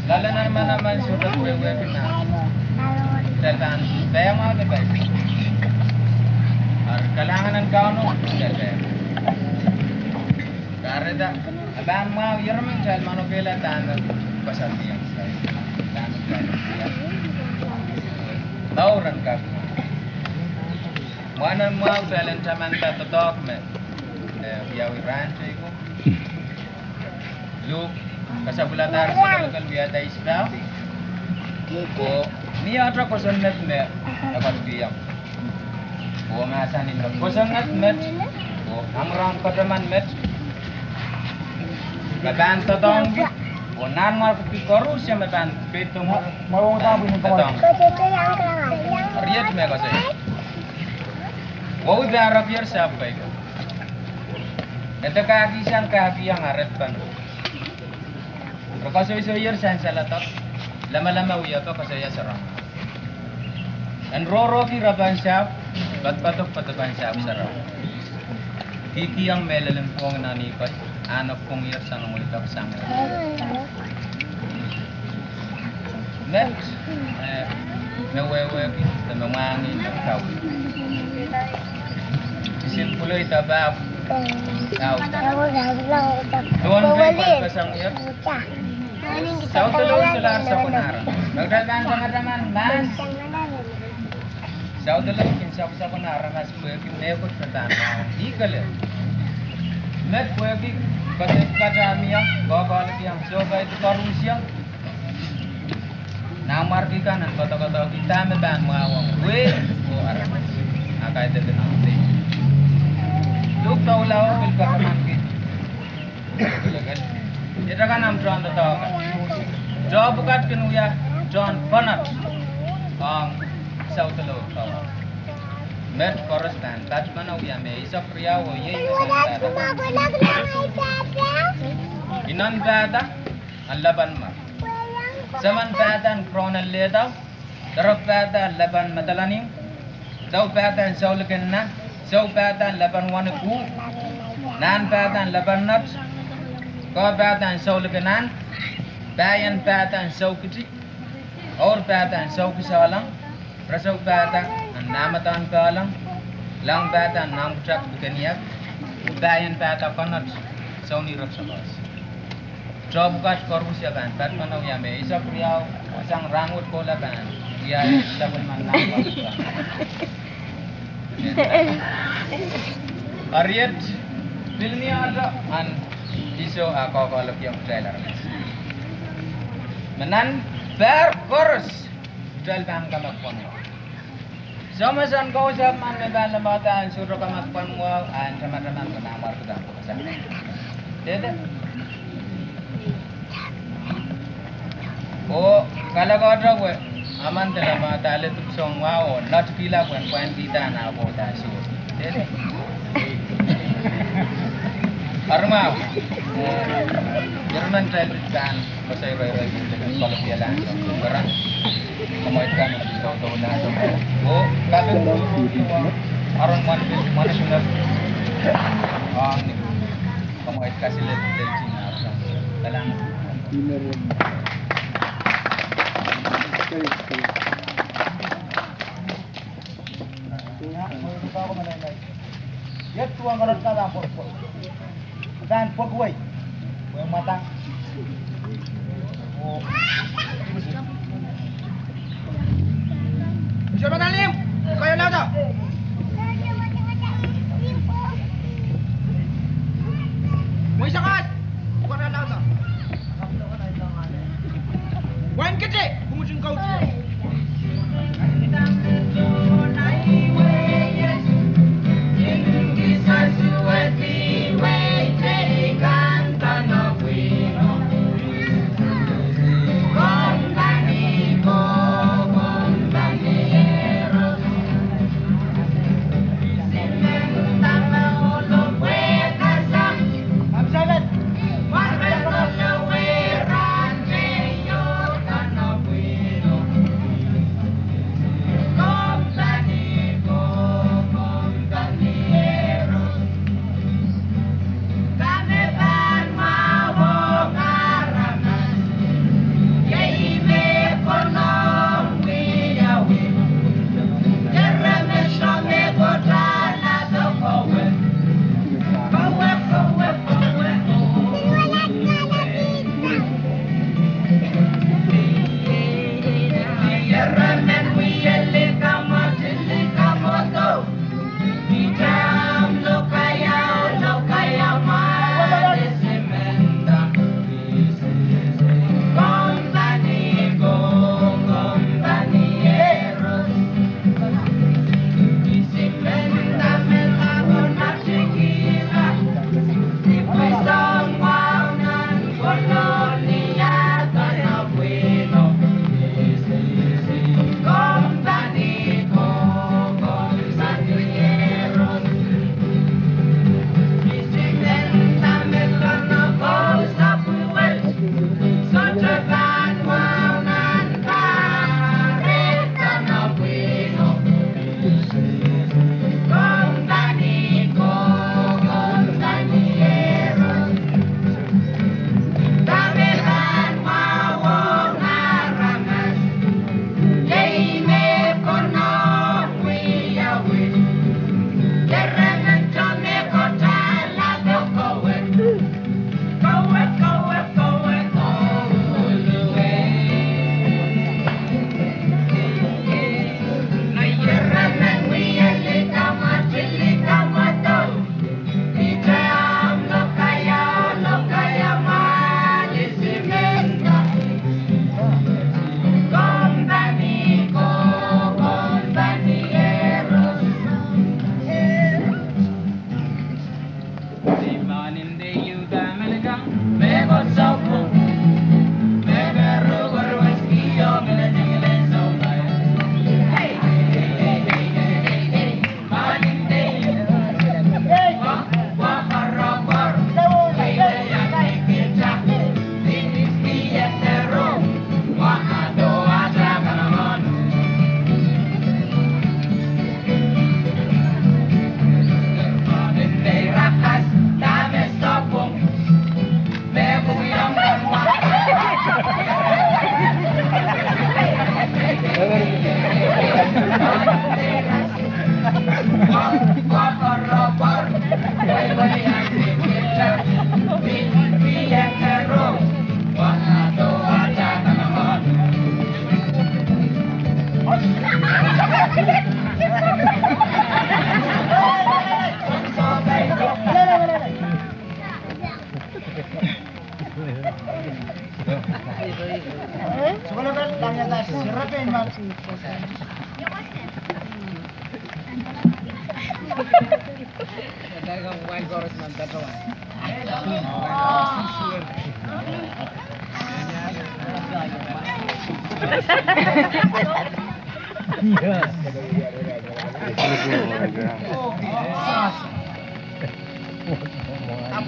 Lalo na naman sudah wewe na. Dahil kaya mga nabay. Kailangan ng kauno, dahil karena abang mau yerman jal manukela tanah pasal tiang saya tanah tiang tauran kak mana mau jalan zaman tak totok me biawi rantai ko lu pasal bulan tar kalau biada islam ko ni ada kosan net me dapat diam ko ngasan ini kosan net ko amrang kodaman met Maban tatong onan mar koru siya maban peto mo tatong riet me kasi wow darap yer sampai ko ito kagisan yang aret pan kasi so yer san salatot lama-lama uya to kasi ya sarang and roro ki raban siya patok pataban siya sarang Iki yang melalim pong nanikot, anak pong yer sa nung ulit sang. Net, nawewe kita memangin ng tao. Isin puloy tabab, tao. Doon kayo pasang yer. Sa tuloy sular sa kunaran. Magdalban sa madaman, mas. Sa tuloy kinsa sa kunaran, mas puyo kinebot na tanaw. Ikal Net puegi batik kata mia gogol yang coba itu korusya namar di kanan kata-kata kita meban mawang we arah akai itu nanti duk tahu lawa bil kaman gitu kita kan am John tahu kan job bukat kenu ya John Bonnet South Law tahu Met korostan, tat mana uya me isa priya wo ye inan bada allaban ma zaman badan kronan leda darab bada laban madalani daw badan saulkenna saw badan laban wanku nan badan laban nat ko badan saulkenan bayan badan saukiti or badan saukisalang Rasau bata ang namatan kalang, lang bata ang namutrak bukaniyak, udayan bata panat sa unirap sa bas. Job kat korpus ya kan, bat manaw yame, isa priyaw, isang rangut ko laban, iya laban man naman. Ariet, bilni ada an iso ako kalap yung trailer. Menan ber korus, dal bang kamakpon mo. Sama san kau zaman medan lembagaan suruh kamakpan mual an teman-teman menamar ke dalam pesan. Tidak. Oh, kalau kau ada gue, aman dalam mata le tu song wow, not pila gue poin kita naabo dasu. Tidak. Arma, Jerman saya berikan pasai rai-rai dengan kalau dia langsung berang. Kemaitkan tahu-tahu langsung. Oh, kalian orang mana sudah ni kemait kasih lihat dari Cina dalam ya tuang kalau kita lapor dan pegawai yang matang. Oh. Siapa talim? Kaya lang daw. May sakat. Bukan lang daw. Wan kete, bumusin kau.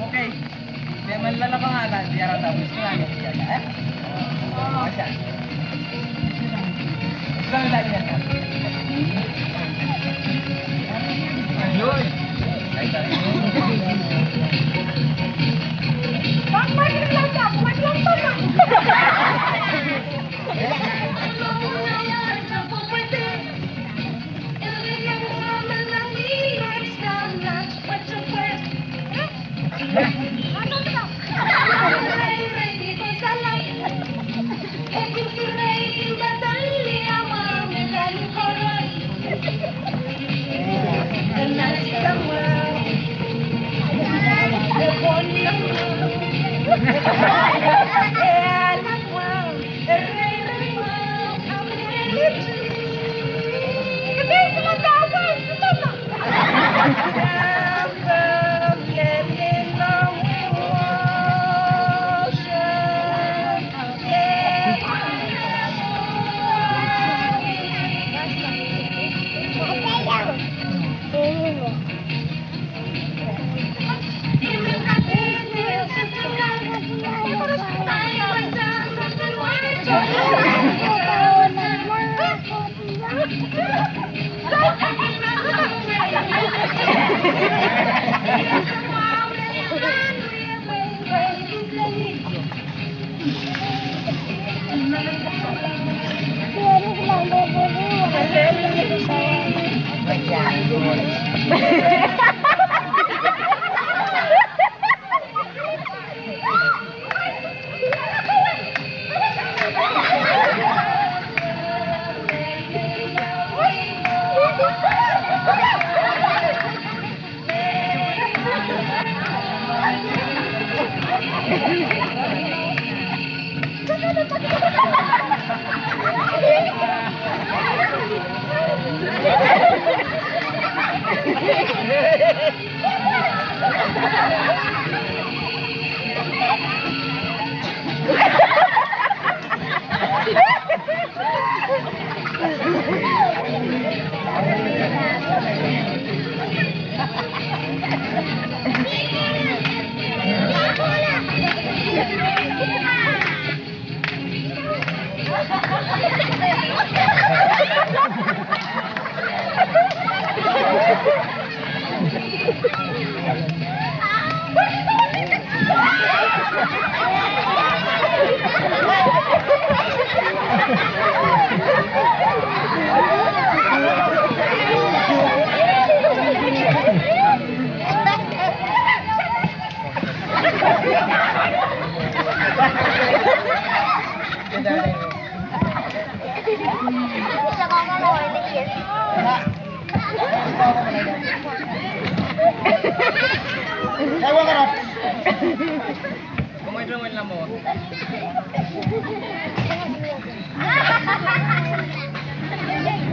Okay. Dia melalabang agad, biar ada musnah ya. Macam. Selamat datang.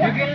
Shake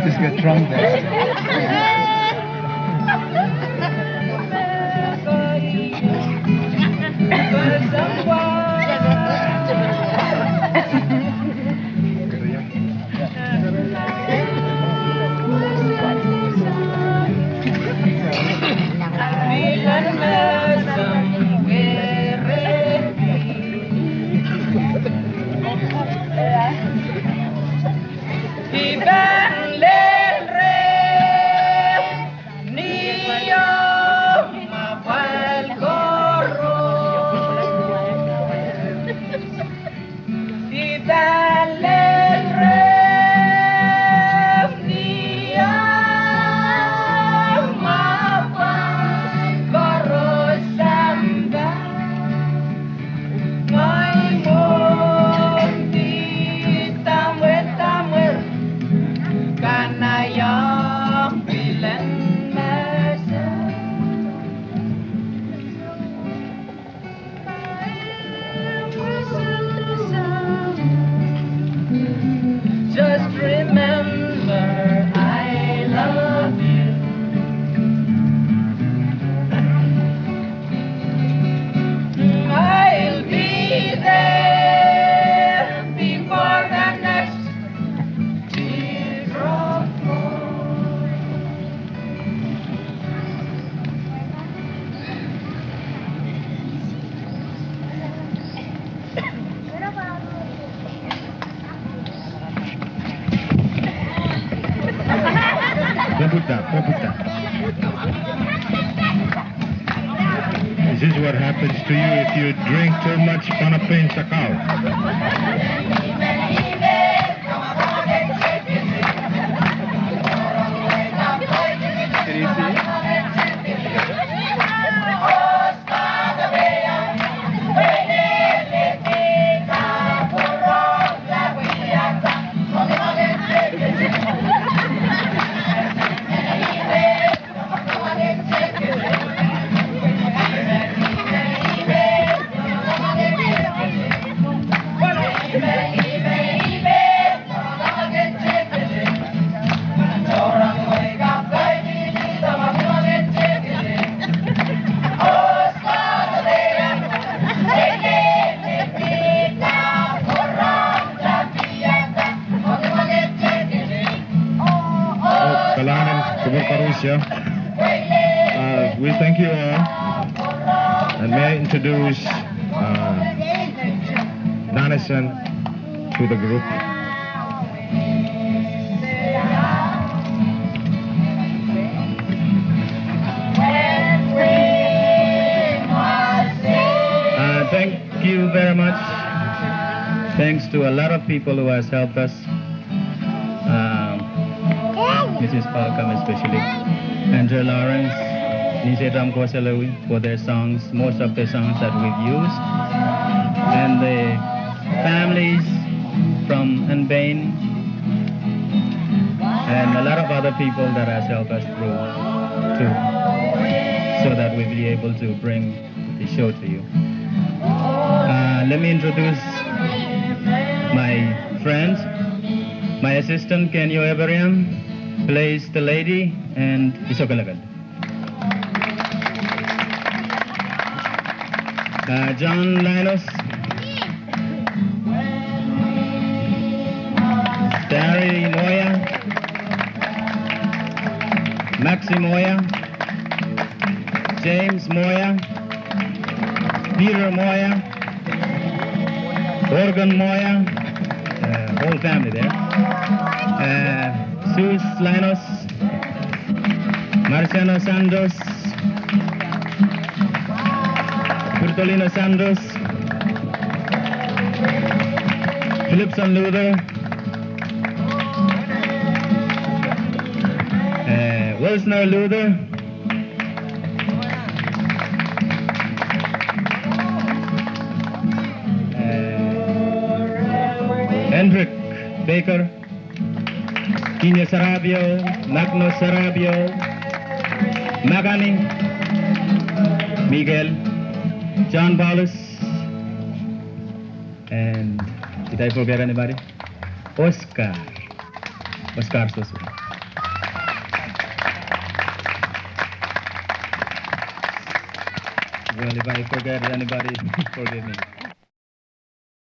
Just get drunk there. Just remember I love you. I'll be there before the next teardrop falls. Peputa. This is what happens to you if you drink too much Panapin Sakao. Can you see? We thank you all, and may I introduce Danasan to the group. Thank you very much. Thanks to a lot of people who has helped us. Mrs. Falcom especially, Andrea Lawrence, Nisetam Kwasalawi for their songs, most of the songs that we've used, and the families from Anbane, and a lot of other people that has helped us through too, so that we'll be able to bring the show to you. Let me introduce my friends. My assistant, Kenyo Eberiam, plays the lady and Isokalagad. John Linus, Terry Moya, Maxi Moya, James Moya, Peter Moya, Organ Moya, whole family there. Sus Linus, Marciano Santos, Bertolino Santos, Philipson Luther, Wilsner Luther, Hendrik Baker, Kine Sarabio, Magno Sarabio, Magani, Miguel, John Paulus, and did I forget anybody? Oscar Sosu. Well, if I forget anybody, forgive me.